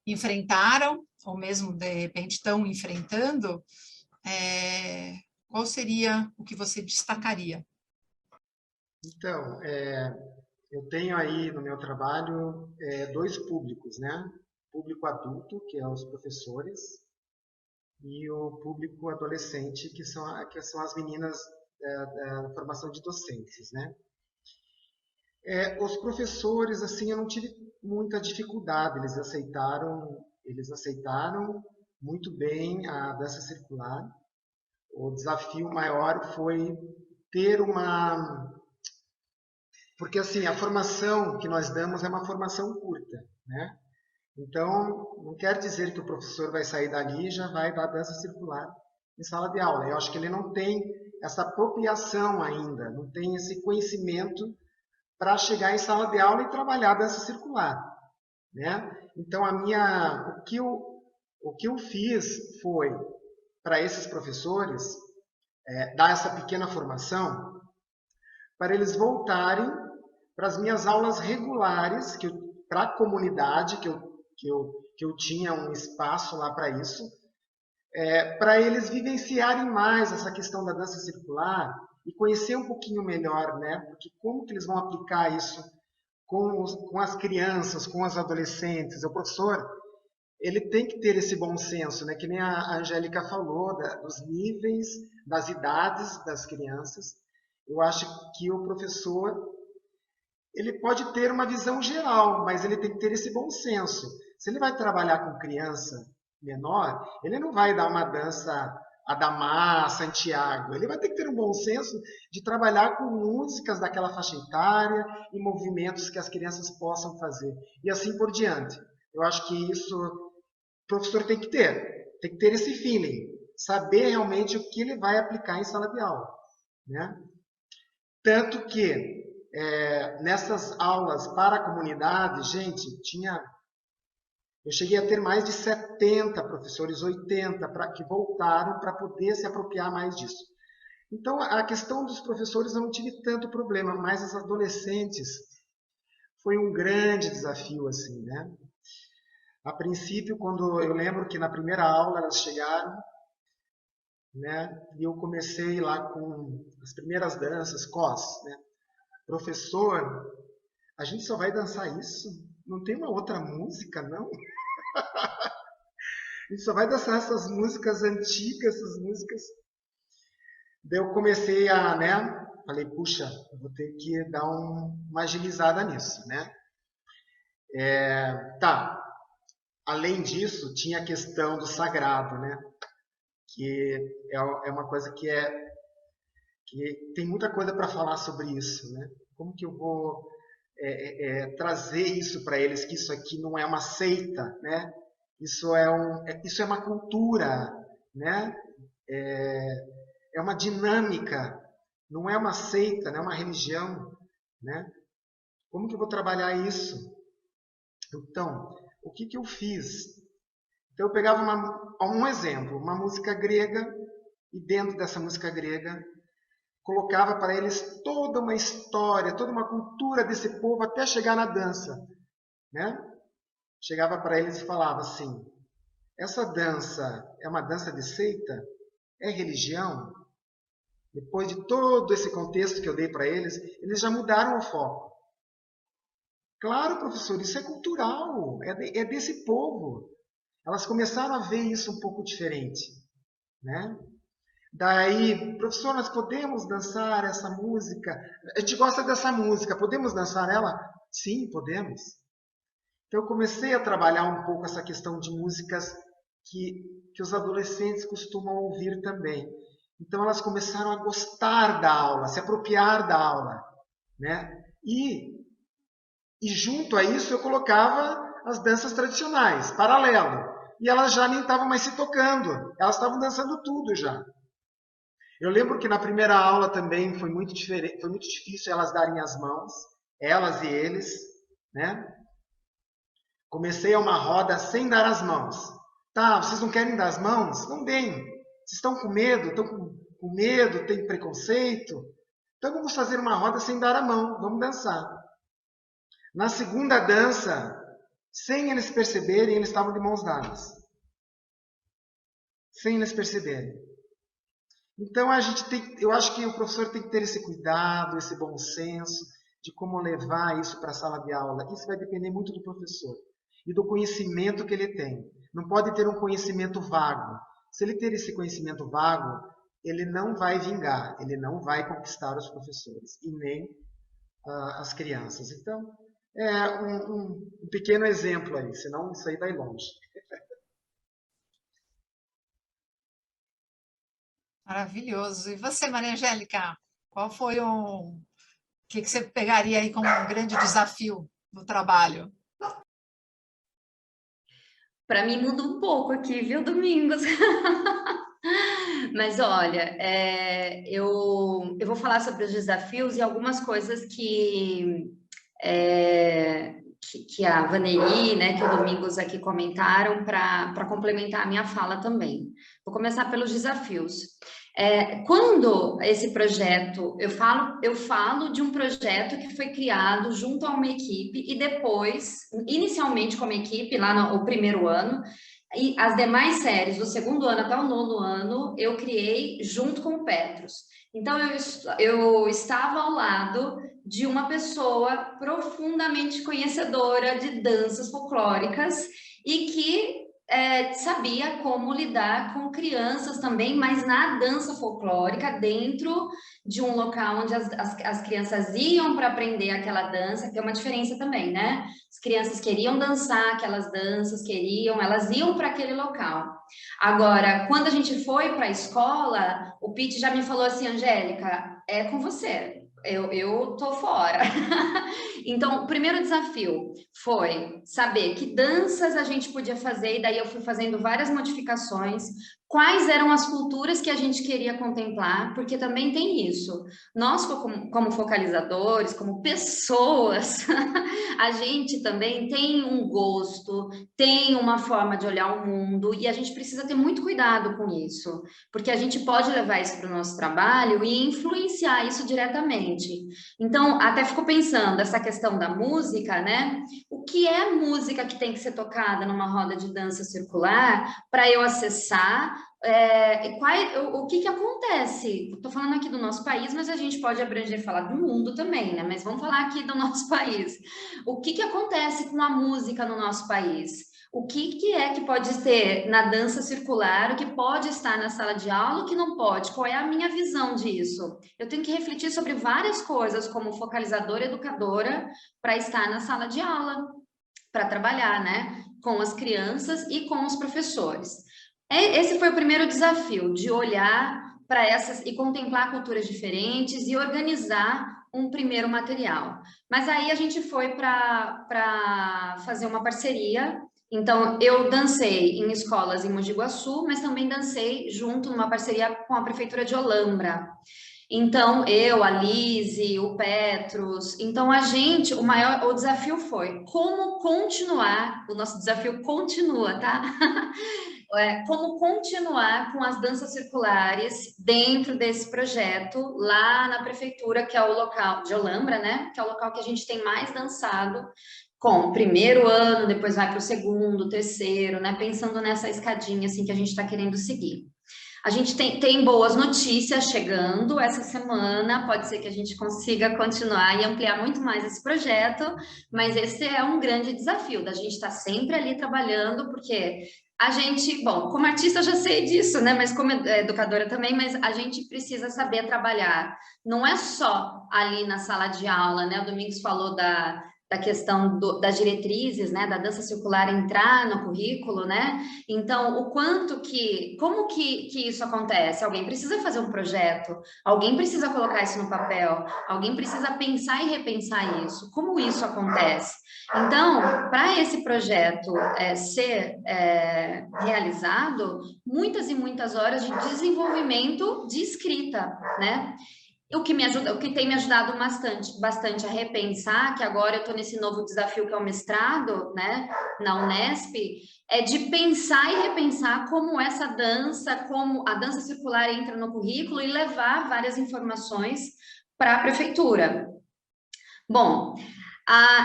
enfrentaram, ou mesmo, de repente, estão enfrentando, qual seria o que você destacaria? Então, eu tenho aí no meu trabalho dois públicos, né? O público adulto, que é os professores, e o público adolescente, que são as meninas da formação de docentes, né? Os professores, assim, eu não tive muita dificuldade, eles aceitaram muito bem a dança circular. O desafio maior foi ter porque assim, a formação que nós damos é uma formação curta, né? Então, não quer dizer que o professor vai sair dali e já vai dar dança circular em sala de aula. Eu acho que ele não tem essa apropriação ainda, não tem esse conhecimento para chegar em sala de aula e trabalhar a dança circular, né? Então, o que eu fiz foi, para esses professores, dar essa pequena formação, para eles voltarem para as minhas aulas regulares, para a comunidade, que eu tinha um espaço lá para isso, para eles vivenciarem mais essa questão da dança circular e conhecer um pouquinho melhor, né? Porque como que eles vão aplicar isso com as crianças, com os adolescentes? O professor, ele tem que ter esse bom senso, né? Que nem a Angélica falou, dos níveis, das idades das crianças. Eu acho que o professor, ele pode ter uma visão geral, mas ele tem que ter esse bom senso. Se ele vai trabalhar com criança menor, ele não vai dar uma dança Adamar, Santiago. Ele vai ter que ter um bom senso de trabalhar com músicas daquela faixa etária e movimentos que as crianças possam fazer. E assim por diante. Eu acho que isso o professor tem que ter esse feeling, saber realmente o que ele vai aplicar em sala de aula, né? Tanto que nessas aulas para a comunidade, gente, eu cheguei a ter mais de 70 professores, 80, que voltaram para poder se apropriar mais disso. Então, a questão dos professores eu não tive tanto problema, mas os adolescentes foi um grande desafio, assim, né? A princípio, quando eu lembro que na primeira aula elas chegaram, né? E eu comecei lá com as primeiras danças, cos, né? Professor, a gente só vai dançar isso? Não tem uma outra música, não? A gente só vai dançar essas músicas antigas, essas músicas. Daí eu comecei né? Falei, puxa, eu vou ter que dar uma agilizada nisso, né? Tá. Além disso, tinha a questão do sagrado, né? Que é uma coisa que tem muita coisa para falar sobre isso, né? Como que eu vou trazer isso para eles, que isso aqui não é uma seita, né? Isso é uma cultura, né? É uma dinâmica, não é uma seita, não é uma religião, né? Como que eu vou trabalhar isso? Então, o que eu fiz? Então, eu pegava um exemplo, uma música grega, e dentro dessa música grega, colocava para eles toda uma história, toda uma cultura desse povo até chegar na dança, né? Chegava para eles e falava assim, essa dança é uma dança de seita? É religião? Depois de todo esse contexto que eu dei para eles já mudaram o foco. Claro, professor, isso é cultural, é desse povo. Elas começaram a ver isso um pouco diferente, né? Daí, professor, nós podemos dançar essa música? A gente gosta dessa música, podemos dançar ela? Sim, podemos. Então, eu comecei a trabalhar um pouco essa questão de músicas que os adolescentes costumam ouvir também. Então, elas começaram a gostar da aula, se apropriar da aula, né? E junto a isso, eu colocava as danças tradicionais, paralelo. E elas já nem estavam mais se tocando, elas estavam dançando tudo já. Eu lembro que na primeira aula também foi muito difícil elas darem as mãos, elas e eles, né? Comecei uma roda sem dar as mãos. Tá, vocês não querem dar as mãos? Não deem. Vocês estão com medo? Estão com medo? Tem preconceito? Então vamos fazer uma roda sem dar a mão, vamos dançar. Na segunda dança, sem eles perceberem, eles estavam de mãos dadas. Sem eles perceberem. Então, eu acho que o professor tem que ter esse cuidado, esse bom senso de como levar isso para a sala de aula. Isso vai depender muito do professor e do conhecimento que ele tem. Não pode ter um conhecimento vago. Se ele ter esse conhecimento vago, ele não vai vingar, ele não vai conquistar os professores e nem as crianças. Então, é um pequeno exemplo aí, senão isso aí vai longe. Maravilhoso. E você, Maria Angélica, qual foi o que você pegaria aí como um grande desafio no trabalho? Para mim muda um pouco aqui, viu, Domingos? Mas olha, eu vou falar sobre os desafios e algumas coisas que a Vaneri, né, que o Domingos aqui comentaram para complementar a minha fala também. Vou começar pelos desafios. Quando esse projeto, eu falo de um projeto que foi criado junto a uma equipe e depois, inicialmente como equipe, lá no primeiro ano, e as demais séries, do segundo ano até o nono ano, eu criei junto com o Petros. Então, eu estava ao lado de uma pessoa profundamente conhecedora de danças folclóricas e que sabia como lidar com crianças também, mas na dança folclórica, dentro de um local onde as crianças iam para aprender aquela dança, que tem uma diferença também, né? As crianças queriam dançar aquelas danças, elas iam para aquele local. Agora, quando a gente foi para a escola, o Pete já me falou assim, Angélica, é com você. Eu tô fora. Então, o primeiro desafio foi saber que danças a gente podia fazer, e daí eu fui fazendo várias modificações, quais eram as culturas que a gente queria contemplar, porque também tem isso. Nós, como focalizadores, como pessoas, a gente também tem um gosto, tem uma forma de olhar o mundo, e a gente precisa ter muito cuidado com isso, porque a gente pode levar isso para o nosso trabalho e influenciar isso diretamente. Então, até fico pensando, essa questão da música, né? O que é música que tem que ser tocada numa roda de dança circular para eu acessar? O que acontece? Estou falando aqui do nosso país, mas a gente pode abranger e falar do mundo também, né? Mas vamos falar aqui do nosso país. O que acontece com a música no nosso país? O que é que pode ter na dança circular, o que pode estar na sala de aula, o que não pode? Qual é a minha visão disso? Eu tenho que refletir sobre várias coisas como focalizadora, educadora, para estar na sala de aula, para trabalhar, né, com as crianças e com os professores. Esse foi o primeiro desafio, de olhar para essas e contemplar culturas diferentes e organizar um primeiro material. Mas aí a gente foi para fazer uma parceria. Então, eu dancei em escolas em Mogi Guaçu, mas também dancei junto numa parceria com a Prefeitura de Olambra. Então, eu, a Lise, o Petros, então o desafio foi como continuar, o nosso desafio continua, tá? Como continuar com as danças circulares dentro desse projeto, lá na Prefeitura, que é o local de Olambra, né? Que é o local que a gente tem mais dançado, com o primeiro ano, depois vai para o segundo, terceiro, né? Pensando nessa escadinha assim que a gente está querendo seguir. A gente tem boas notícias chegando essa semana, pode ser que a gente consiga continuar e ampliar muito mais esse projeto, mas esse é um grande desafio, da gente estar sempre ali trabalhando, porque a gente, bom, como artista eu já sei disso, né, mas como educadora também, mas a gente precisa saber trabalhar, não é só ali na sala de aula, né, o Domingos falou da questão das diretrizes, né, da dança circular entrar no currículo, né, então como que isso acontece? Alguém precisa fazer um projeto, alguém precisa colocar isso no papel, alguém precisa pensar e repensar isso, como isso acontece? Então, para esse projeto ser realizado, muitas e muitas horas de desenvolvimento de escrita, né, o que tem me ajudado bastante a repensar, que agora eu estou nesse novo desafio que é o mestrado, né, na Unesp, é de pensar e repensar como essa dança, como a dança circular entra no currículo e levar várias informações para a prefeitura. Bom,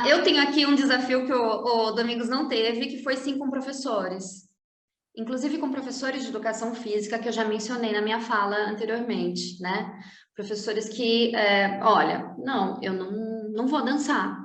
eu tenho aqui um desafio que o Domingos não teve, que foi sim com professores. Inclusive com professores de educação física, que eu já mencionei na minha fala anteriormente, né? Professores que, olha, não, eu não vou dançar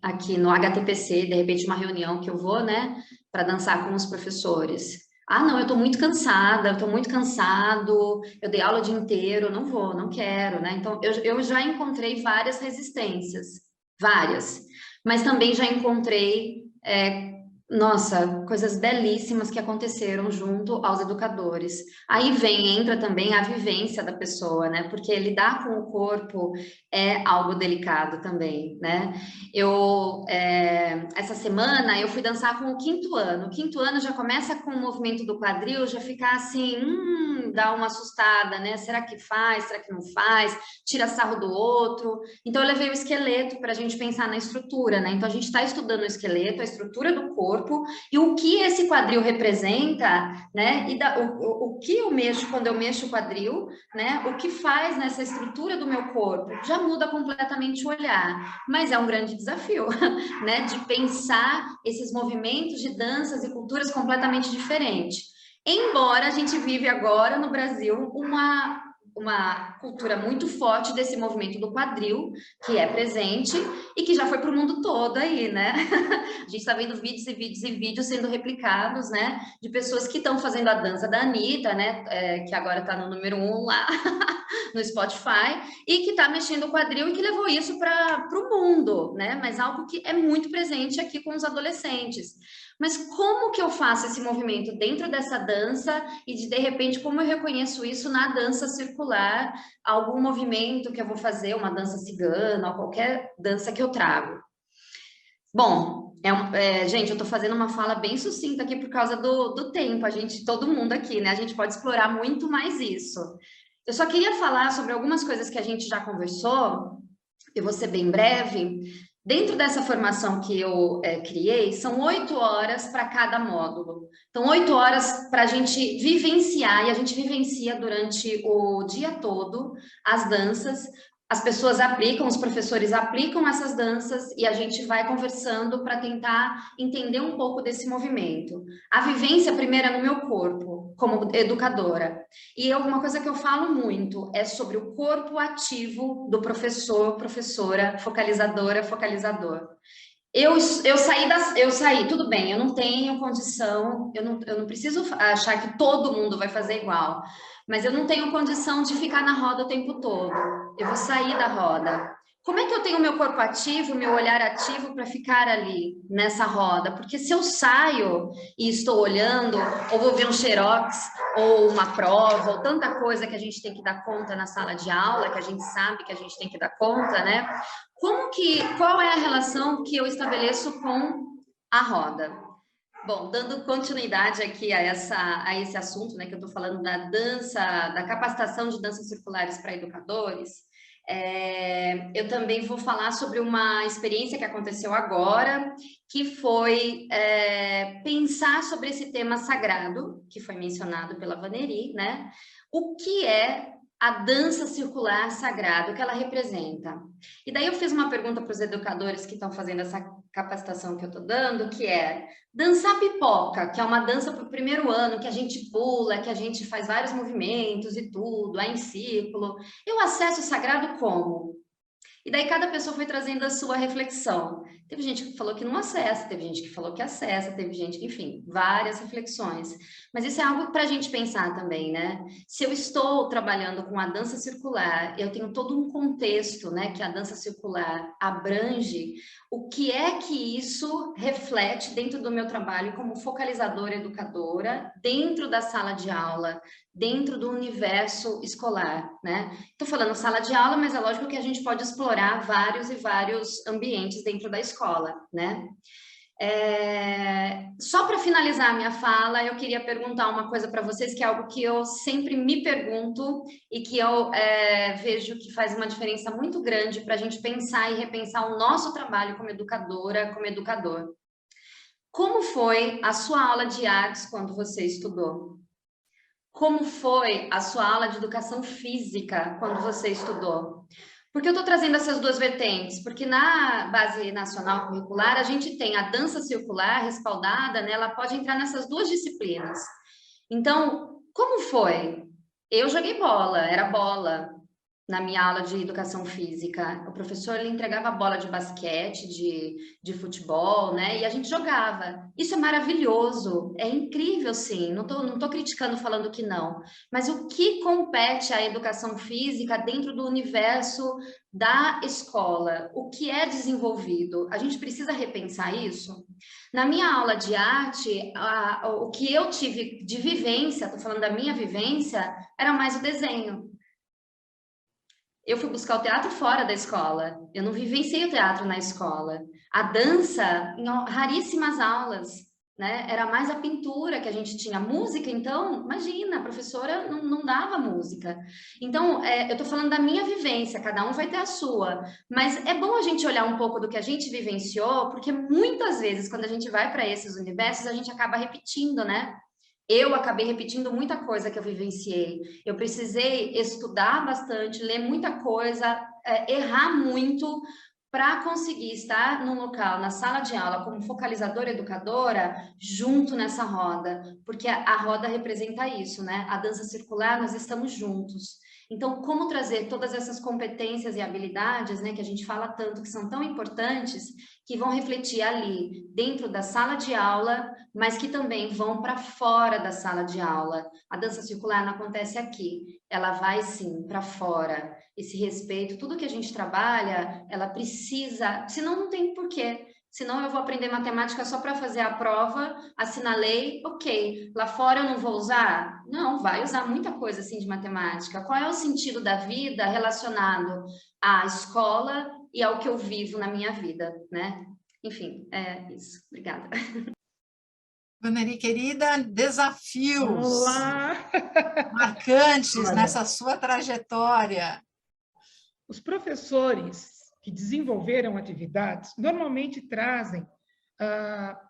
aqui no HTPC, de repente uma reunião que eu vou, né, para dançar com os professores. Ah, não, eu tô muito cansada, eu tô muito cansado, eu dei aula o dia inteiro, não vou, não quero, né? Então, eu já encontrei várias resistências, várias. Mas também já encontrei, nossa, coisas belíssimas que aconteceram junto aos educadores. Aí entra também a vivência da pessoa, né? Porque lidar com o corpo é algo delicado também, né? Essa semana eu fui dançar com o 5º ano. O 5º ano já começa com o movimento do quadril, já fica assim, dá uma assustada, né? Será que faz? Será que não faz? Tira sarro do outro. Então eu levei o esqueleto para a gente pensar na estrutura, né? Então a gente está estudando o esqueleto, a estrutura do corpo e o que esse quadril representa, né? E o que eu mexo quando eu mexo o quadril, né? O que faz nessa estrutura do meu corpo já muda completamente o olhar, mas é um grande desafio, né? De pensar esses movimentos de danças e culturas completamente diferentes. Embora a gente vive agora no Brasil uma cultura muito forte desse movimento do quadril, que é presente e que já foi para o mundo todo aí, né? A gente está vendo vídeos e vídeos e vídeos sendo replicados, né? De pessoas que estão fazendo a dança da Anitta, né? Que agora está no número 1 lá no Spotify, e que está mexendo o quadril e que levou isso para o mundo, né? Mas algo que é muito presente aqui com os adolescentes. Mas como que eu faço esse movimento dentro dessa dança e de repente como eu reconheço isso na dança circular, algum movimento que eu vou fazer, uma dança cigana ou qualquer dança que eu trago? Bom, gente, eu estou fazendo uma fala bem sucinta aqui por causa do tempo, todo mundo aqui, né? A gente pode explorar muito mais isso. Eu só queria falar sobre algumas coisas que a gente já conversou, eu vou ser bem breve. Dentro dessa formação que eu criei, são 8 horas para cada módulo. Então, 8 horas para a gente vivenciar, e a gente vivencia durante o dia todo as danças. As pessoas aplicam, os professores aplicam essas danças e a gente vai conversando para tentar entender um pouco desse movimento. A vivência primeiro é no meu corpo, como educadora. E uma coisa que eu falo muito é sobre o corpo ativo do professor, professora, focalizadora, focalizador. Eu saí, tudo bem, eu não tenho condição, eu não preciso achar que todo mundo vai fazer igual, mas eu não tenho condição de ficar na roda o tempo todo. Eu vou sair da roda. Como é que eu tenho meu corpo ativo, meu olhar ativo para ficar ali nessa roda? Porque se eu saio e estou olhando, ou vou ver um xerox, ou uma prova, ou tanta coisa que a gente tem que dar conta na sala de aula, que a gente sabe que a gente tem que dar conta, né? Qual é a relação que eu estabeleço com a roda? Bom, dando continuidade aqui a esse assunto, né, que eu estou falando da dança, da capacitação de danças circulares para educadores, eu também vou falar sobre uma experiência que aconteceu agora, que foi pensar sobre esse tema sagrado, que foi mencionado pela Vaneri, né? O que é a dança circular sagrada, o que ela representa. E daí eu fiz uma pergunta para os educadores que estão fazendo essa capacitação que eu estou dando, que é dançar pipoca, que é uma dança para o primeiro ano, que a gente pula, que a gente faz vários movimentos e tudo, é em círculo. Eu acesso o sagrado como? E daí cada pessoa foi trazendo a sua reflexão. Teve gente que falou que não acessa, teve gente que falou que acessa, teve gente que, enfim, várias reflexões. Mas isso é algo para a gente pensar também, né? Se eu estou trabalhando com a dança circular, eu tenho todo um contexto, né, que a dança circular abrange, o que é que isso reflete dentro do meu trabalho como focalizadora educadora, dentro da sala de aula, dentro do universo escolar, né? Estou falando sala de aula, mas é lógico que a gente pode explorar vários e vários ambientes dentro da escola, né? Só para finalizar a minha fala, eu queria perguntar uma coisa para vocês, que é algo que eu sempre me pergunto e que eu vejo que faz uma diferença muito grande para a gente pensar e repensar o nosso trabalho como educadora, como educador. Como foi a sua aula de artes quando você estudou? Como foi a sua aula de educação física quando você estudou? Por que eu estou trazendo essas duas vertentes? Porque na base nacional curricular, a gente tem a dança circular respaldada, né? Ela pode entrar nessas duas disciplinas. Então, como foi? Eu joguei bola, era bola. na minha aula de educação física. O professor, ele entregava a bola de basquete, de futebol, né? E a gente jogava. Isso é maravilhoso, é incrível, sim. Não tô criticando, falando que não. Mas o que compete à educação física dentro do universo da escola? O que é desenvolvido? A gente precisa repensar isso? Na minha aula de arte, o que eu tive de vivência, estou falando da minha vivência, era mais o desenho. Eu fui buscar o teatro fora da escola. Eu não vivenciei o teatro na escola. A dança, em raríssimas aulas, né? Era mais a pintura que a gente tinha. Música, então, imagina, a professora não dava música. Então, eu estou falando da minha vivência, cada um vai ter a sua. Mas é bom a gente olhar um pouco do que a gente vivenciou, porque muitas vezes, quando a gente vai para esses universos, a gente acaba repetindo, né? Eu acabei repetindo muita coisa que eu vivenciei. Eu precisei estudar bastante, ler muita coisa, errar muito para conseguir estar no local, na sala de aula, como focalizadora educadora, junto nessa roda, porque a roda representa isso, né? A dança circular, nós estamos juntos. Então, como trazer todas essas competências e habilidades, né, que a gente fala tanto, que são tão importantes, que vão refletir ali, dentro da sala de aula, mas que também vão para fora da sala de aula. A dança circular não acontece aqui, ela vai sim para fora. Esse respeito, tudo que a gente trabalha, ela precisa, senão não tem porquê. Senão eu vou aprender matemática só para fazer a prova, assinalei, ok. Lá fora eu não vou usar? Não, vai usar muita coisa assim de matemática. Qual é o sentido da vida relacionado à escola e ao que eu vivo na minha vida, né? Enfim, é isso. Obrigada. Vaneri, querida, desafios Olá! marcantes Olha, nessa sua trajetória. os professores que desenvolveram atividades normalmente trazem,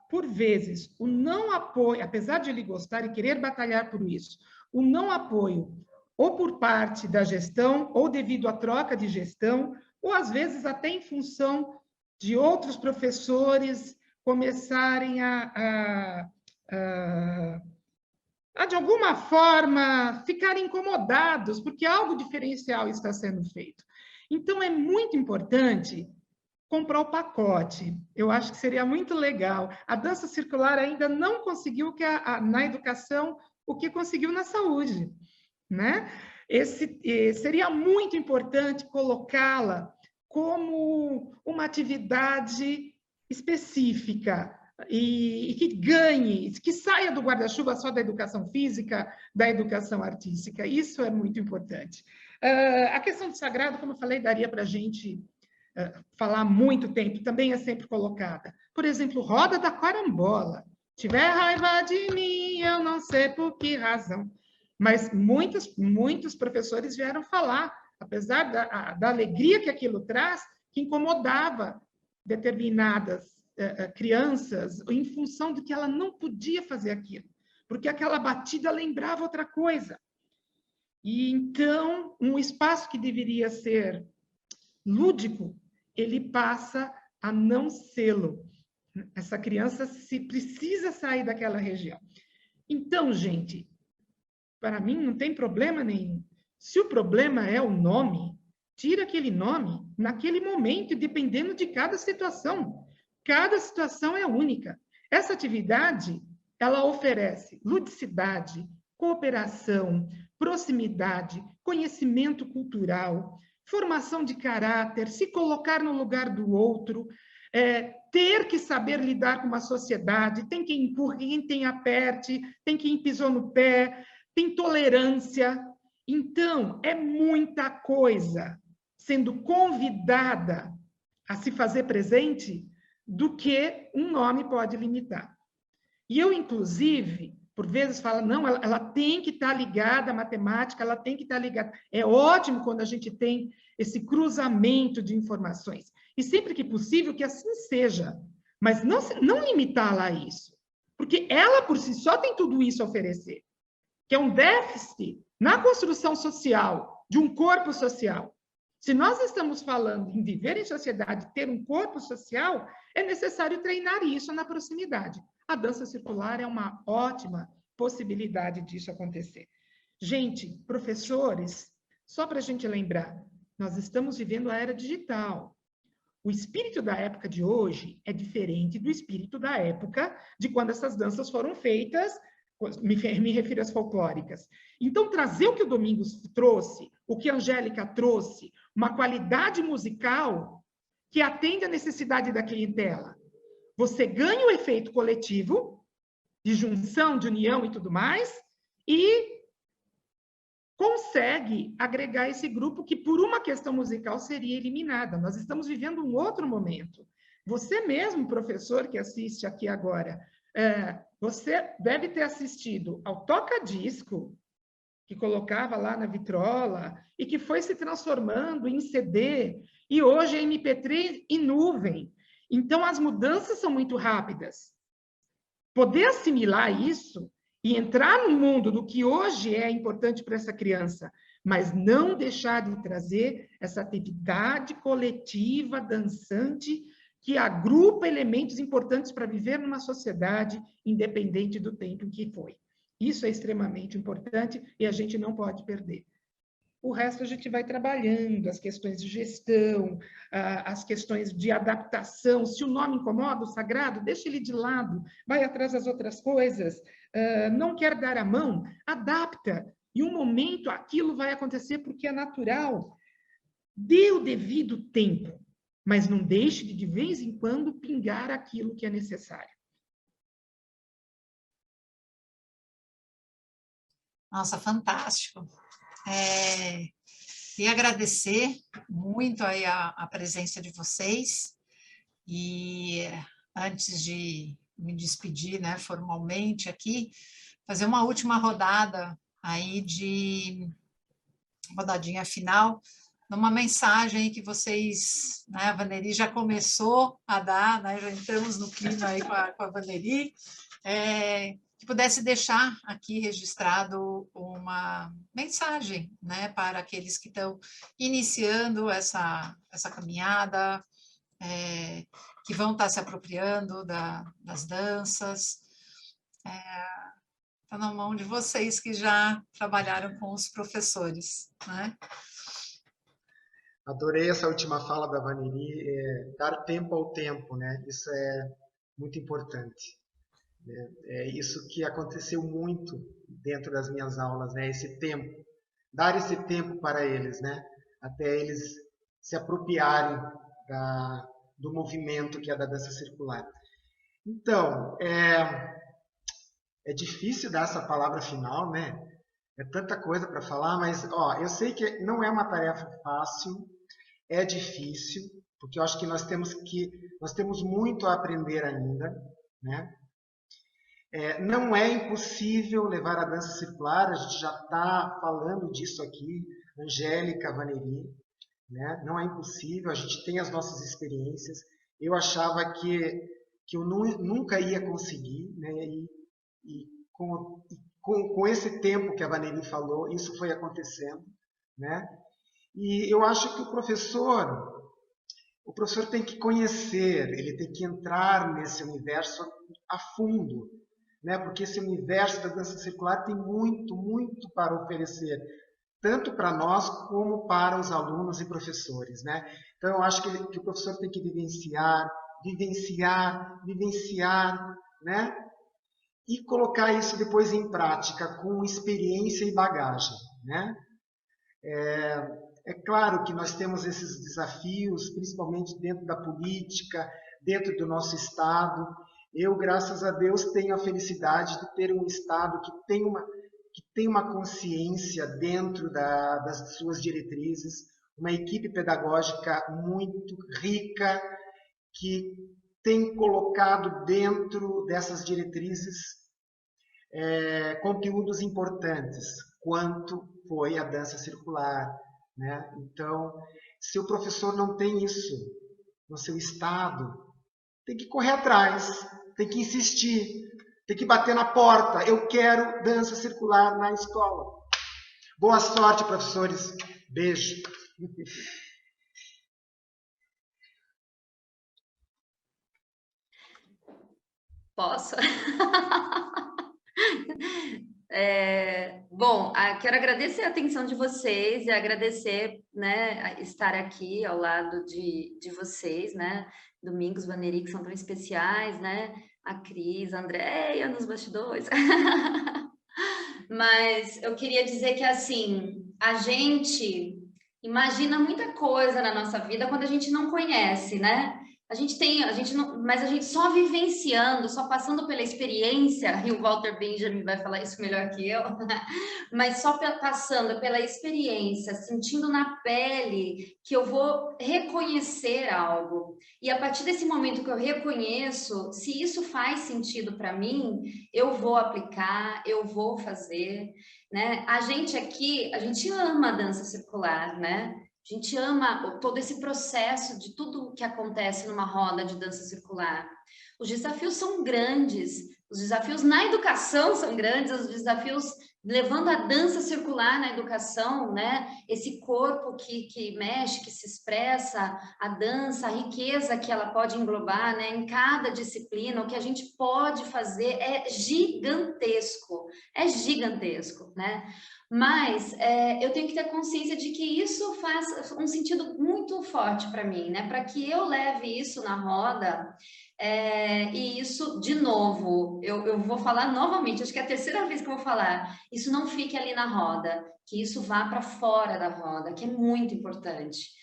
por vezes, o não apoio, apesar de ele gostar e querer batalhar por isso, o não apoio, ou por parte da gestão, ou devido à troca de gestão, ou às vezes até em função de outros professores começarem de alguma forma, ficar incomodados, porque algo diferencial está sendo feito. Então, é muito importante comprar o pacote. Eu acho que seria muito legal. A dança circular ainda não conseguiu na educação o que conseguiu na saúde, né? Seria muito importante colocá-la como uma atividade específica e que ganhe, que saia do guarda-chuva só da educação física, da educação artística. Isso é muito importante. A questão do sagrado, como eu falei, daria para a gente falar há muito tempo, também é sempre colocada. Por exemplo, roda da carambola. Tiver raiva de mim, eu não sei por que razão. Mas muitos professores vieram falar, apesar da alegria que aquilo traz, que incomodava determinadas crianças, em função de que ela não podia fazer aquilo, porque aquela batida lembrava outra coisa. E então, um espaço que deveria ser lúdico, ele passa a não sê-lo. Essa criança precisa sair daquela região. Então, gente, para mim não tem problema nenhum. Se o problema é o nome, tira aquele nome naquele momento, dependendo de cada situação. Cada situação é única. Essa atividade, ela oferece ludicidade, cooperação, proximidade, conhecimento cultural, formação de caráter, se colocar no lugar do outro, ter que saber lidar com uma sociedade, tem quem empurre, quem tem aperte, tem quem pisou no pé, tem tolerância. Então, é muita coisa sendo convidada a se fazer presente do que um nome pode limitar. E eu, inclusive, por vezes falo, não, ela tem que estar ligada à matemática, ela tem que estar ligada. É ótimo quando a gente tem esse cruzamento de informações. E sempre que possível, que assim seja. Mas não limitá-la a isso. Porque ela, por si só, tem tudo isso a oferecer. Que é um déficit na construção social, de um corpo social. Se nós estamos falando em viver em sociedade, ter um corpo social, é necessário treinar isso na proximidade. A dança circular é uma ótima possibilidade disso acontecer. Gente, professores, Só para a gente lembrar, nós estamos vivendo a era digital. O espírito da época de hoje é diferente do espírito da época de quando essas danças foram feitas, me refiro às folclóricas. Então, trazer o que o Domingos trouxe, o que a Angélica trouxe, uma qualidade musical que atende à necessidade da clientela. Você ganha o efeito coletivo, de junção, de união e tudo mais, e consegue agregar esse grupo que, por uma questão musical, seria eliminada. Nós estamos vivendo um outro momento. Você mesmo, professor, que assiste aqui agora, você deve ter assistido ao toca-disco, que colocava lá na vitrola, e que foi se transformando em CD, e hoje é MP3 e nuvem. Então, as mudanças são muito rápidas. Poder assimilar isso e entrar no mundo do que hoje é importante para essa criança, mas não deixar de trazer essa atividade coletiva, dançante, que agrupa elementos importantes para viver numa sociedade independente do tempo em que foi. Isso é extremamente importante e a gente não pode perder. O resto a gente vai trabalhando, as questões de gestão, as questões de adaptação. Se o nome incomoda, o sagrado, deixa ele de lado, vai atrás das outras coisas. Não quer dar a mão, adapta. Em um momento aquilo vai acontecer porque é natural. Dê o devido tempo, mas não deixe de vez em quando pingar aquilo que é necessário. Nossa, fantástico. E agradecer muito aí a presença de vocês, e antes de me despedir, né, formalmente aqui, fazer uma última rodada aí rodadinha final, numa mensagem que vocês, né, a Vaneri já começou a dar, né, já entramos no clima aí com a Vaneri, que pudesse deixar aqui registrado uma mensagem, né, para aqueles que estão iniciando essa caminhada, que vão estar se apropriando das danças. Está na mão de vocês que já trabalharam com os professores, né? Adorei essa última fala da Vaneri, dar tempo ao tempo, né? Isso é muito importante. É isso que aconteceu muito dentro das minhas aulas, né? Esse tempo, dar esse tempo para eles, né? Até eles se apropriarem do movimento que é da dança circular. Então, é difícil dar essa palavra final, né? É tanta coisa para falar, mas eu sei que não é uma tarefa fácil, é difícil, porque eu acho que nós temos muito a aprender ainda, né? Não é impossível levar a dança circular, a gente já está falando disso aqui, Angélica, Vaneri, né? Não é impossível, a gente tem as nossas experiências. Eu achava que eu nunca ia conseguir, né? E com esse tempo que a Vaneri falou, isso foi acontecendo, né? E eu acho que o professor tem que conhecer, ele tem que entrar nesse universo a fundo, né? Porque esse universo da dança circular tem muito, muito para oferecer, tanto para nós como para os alunos e professores, né? Então, eu acho que o professor tem que vivenciar, né? E colocar isso depois em prática, com experiência e bagagem, né? É claro que nós temos esses desafios, principalmente dentro da política, dentro do nosso Estado. Eu, graças a Deus, tenho a felicidade de ter um Estado que tem uma consciência dentro das suas diretrizes, uma equipe pedagógica muito rica, que tem colocado dentro dessas diretrizes conteúdos importantes, quanto foi a dança circular, né? Então, se o professor não tem isso no seu estado, tem que correr atrás, tem que insistir, tem que bater na porta. Eu quero dança circular na escola. Boa sorte, professores. Beijo. Posso? Bom, quero agradecer a atenção de vocês e agradecer, né, estar aqui ao lado de vocês, né? Domingos, Vaneri, que são tão especiais, né? A Cris, a Andréia nos bastidores. Mas eu queria dizer que, assim, a gente imagina muita coisa na nossa vida quando a gente não conhece, né? Mas a gente só vivenciando, só passando pela experiência, e o Walter Benjamin vai falar isso melhor que eu, mas só passando pela experiência, sentindo na pele que eu vou reconhecer algo. E a partir desse momento que eu reconheço, se isso faz sentido para mim, eu vou aplicar, eu vou fazer, né? A gente aqui, a gente ama a dança circular, né? A gente ama todo esse processo de tudo que acontece numa roda de dança circular. Os desafios são grandes, os desafios na educação são grandes, os desafios levando a dança circular na educação, né? Esse corpo que mexe, que se expressa, a dança, a riqueza que ela pode englobar, né? Em cada disciplina, o que a gente pode fazer é gigantesco, né? Mas eu tenho que ter consciência de que isso faz um sentido muito forte para mim, né? Para que eu leve isso na roda, e isso, de novo, eu vou falar novamente, acho que é a terceira vez que eu vou falar, isso não fique ali na roda, que isso vá para fora da roda, que é muito importante.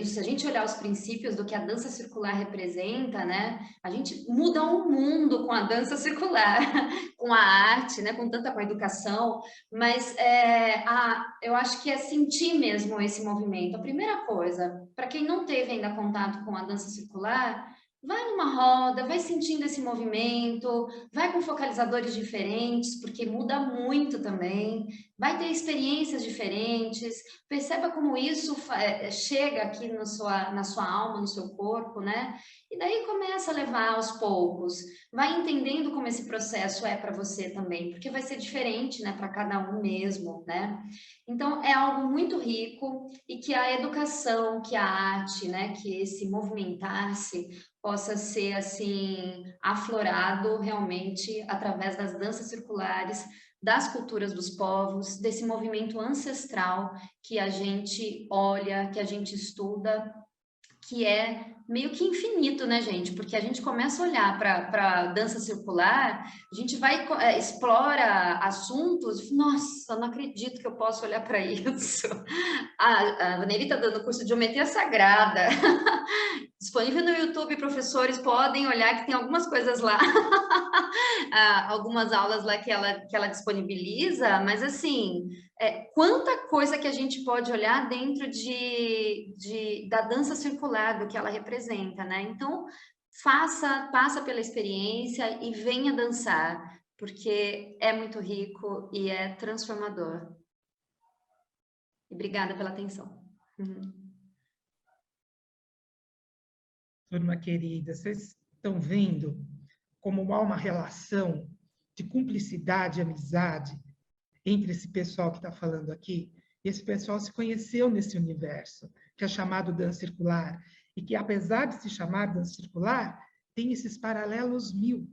Se a gente olhar os princípios do que a dança circular representa, né, a gente muda o mundo com a dança circular, com a arte, né, com a educação, mas eu acho que é sentir mesmo esse movimento. A primeira coisa, para quem não teve ainda contato com a dança circular, vai numa roda, vai sentindo esse movimento, vai com focalizadores diferentes, porque muda muito também, vai ter experiências diferentes, perceba como isso chega aqui na sua alma, no seu corpo, né? E daí começa a levar aos poucos, vai entendendo como esse processo é para você também, porque vai ser diferente, né, para cada um mesmo, né? Então, é algo muito rico e que a educação, que a arte, né, que esse movimentar-se possa ser, assim, aflorado realmente através das danças circulares, das culturas dos povos, desse movimento ancestral que a gente olha, que a gente estuda, que é meio que infinito, né, gente? Porque a gente começa a olhar para a dança circular, a gente vai, explora assuntos, nossa, não acredito que eu posso olhar para isso. A Vaneri está dando curso de geometria sagrada, disponível no YouTube, professores podem olhar que tem algumas coisas lá, algumas aulas lá que ela disponibiliza, mas assim, quanta coisa que a gente pode olhar dentro da dança circular, do que ela representa, né? Então, passa pela experiência e venha dançar, porque é muito rico e é transformador. Obrigada pela atenção. Turma querida, vocês estão vendo como há uma relação de cumplicidade e amizade entre esse pessoal que está falando aqui? E esse pessoal se conheceu nesse universo, que é chamado dança circular, e que, apesar de se chamar dança circular, tem esses paralelos mil.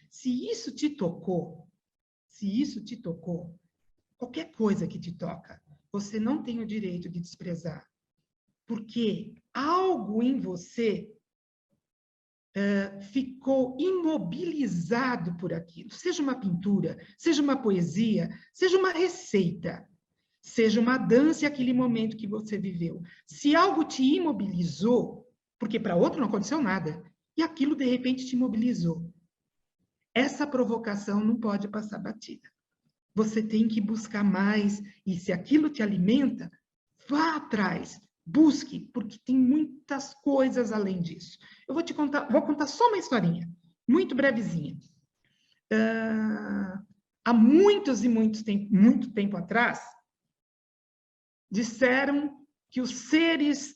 Se isso te tocou, qualquer coisa que te toca, você não tem o direito de desprezar, porque algo em você ficou imobilizado por aquilo, seja uma pintura, seja uma poesia, seja uma receita, seja uma dança aquele momento que você viveu. Se algo te imobilizou, porque para outro não aconteceu nada, e aquilo de repente te imobilizou, essa provocação não pode passar batida. Você tem que buscar mais, e se aquilo te alimenta, vá atrás, busque, porque tem muitas coisas além disso. Eu vou contar só uma historinha, muito brevezinha. Há muito tempo atrás, disseram que os seres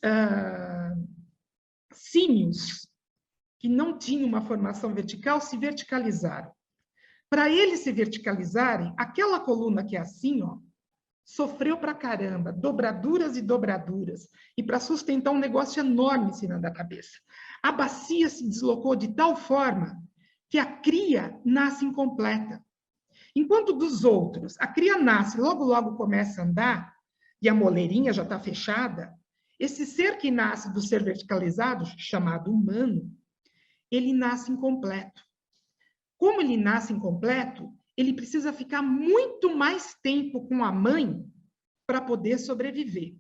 símios, que não tinham uma formação vertical, se verticalizaram. Para eles se verticalizarem, aquela coluna que é assim, ó, sofreu pra caramba, dobraduras e dobraduras, e para sustentar um negócio enorme em cima da cabeça. A bacia se deslocou de tal forma que a cria nasce incompleta. Enquanto dos outros, a cria nasce, logo, logo começa a andar, e a moleirinha já está fechada, esse ser que nasce do ser verticalizado, chamado humano, ele nasce incompleto. Como ele nasce incompleto, ele precisa ficar muito mais tempo com a mãe para poder sobreviver.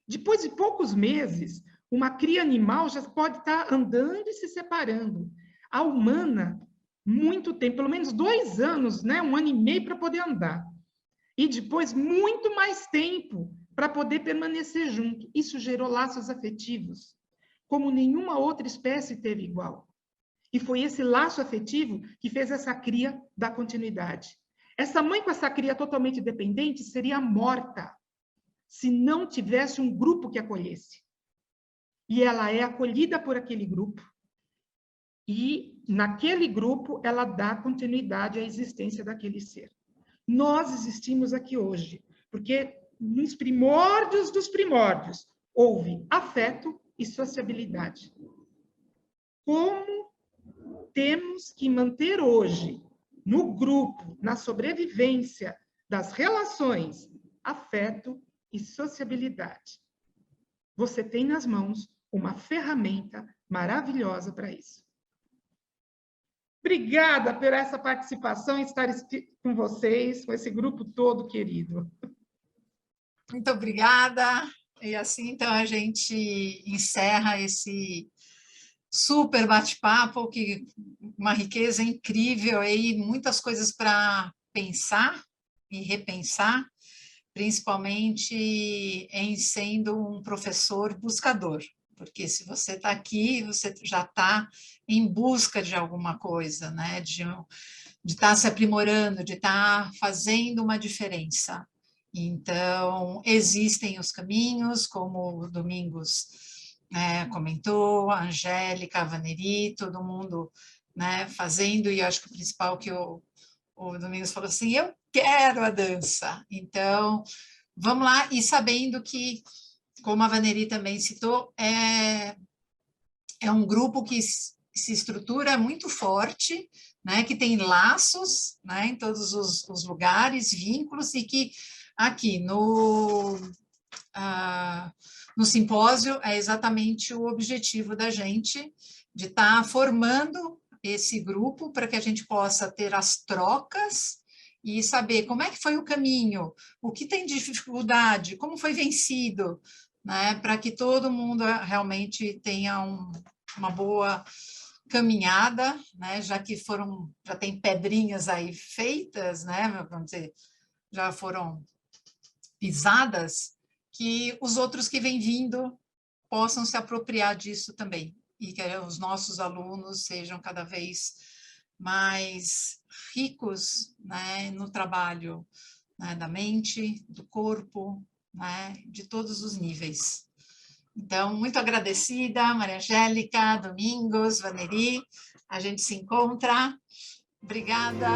Depois de poucos meses, uma cria animal já pode estar andando e se separando. A humana, muito tempo, pelo menos 2 anos, né? 1 ano e meio para poder andar. E depois, muito mais tempo para poder permanecer junto. Isso gerou laços afetivos, como nenhuma outra espécie teve igual. E foi esse laço afetivo que fez essa cria dar continuidade. Essa mãe com essa cria totalmente dependente seria morta se não tivesse um grupo que acolhesse. E ela é acolhida por aquele grupo. E naquele grupo ela dá continuidade à existência daquele ser. Nós existimos aqui hoje, porque nos primórdios dos primórdios houve afeto e sociabilidade. Como temos que manter hoje, no grupo, na sobrevivência das relações, afeto e sociabilidade? Você tem nas mãos uma ferramenta maravilhosa para isso. Obrigada por essa participação e estar com vocês, com esse grupo todo querido. Muito obrigada. E assim, então, a gente encerra esse super bate-papo, que uma riqueza incrível aí, muitas coisas para pensar e repensar, principalmente em sendo um professor buscador, porque se você está aqui, você já está em busca de alguma coisa, né? De estar se aprimorando, de estar fazendo uma diferença. Então, existem os caminhos, como o Domingos comentou, a Angélica, a Vaneri, todo mundo, né, fazendo, e acho que o principal que o Domingos falou assim, eu quero a dança. Então, vamos lá, e sabendo que, como a Vaneri também citou, é um grupo que se estrutura muito forte, né, que tem laços, né, em todos os lugares, vínculos, e que aqui no simpósio é exatamente o objetivo da gente, de estar formando esse grupo para que a gente possa ter as trocas e saber como é que foi o caminho, o que tem de dificuldade, como foi vencido, né, para que todo mundo realmente tenha uma boa caminhada, né, já que já tem pedrinhas aí feitas, né, vamos dizer, já foram pisadas, que os outros que vêm vindo possam se apropriar disso também, e que os nossos alunos sejam cada vez mais ricos, né, no trabalho, né, da mente, do corpo, né, de todos os níveis. Então, muito agradecida, Maria Angélica, Domingos, Vaneri, a gente se encontra. Obrigada.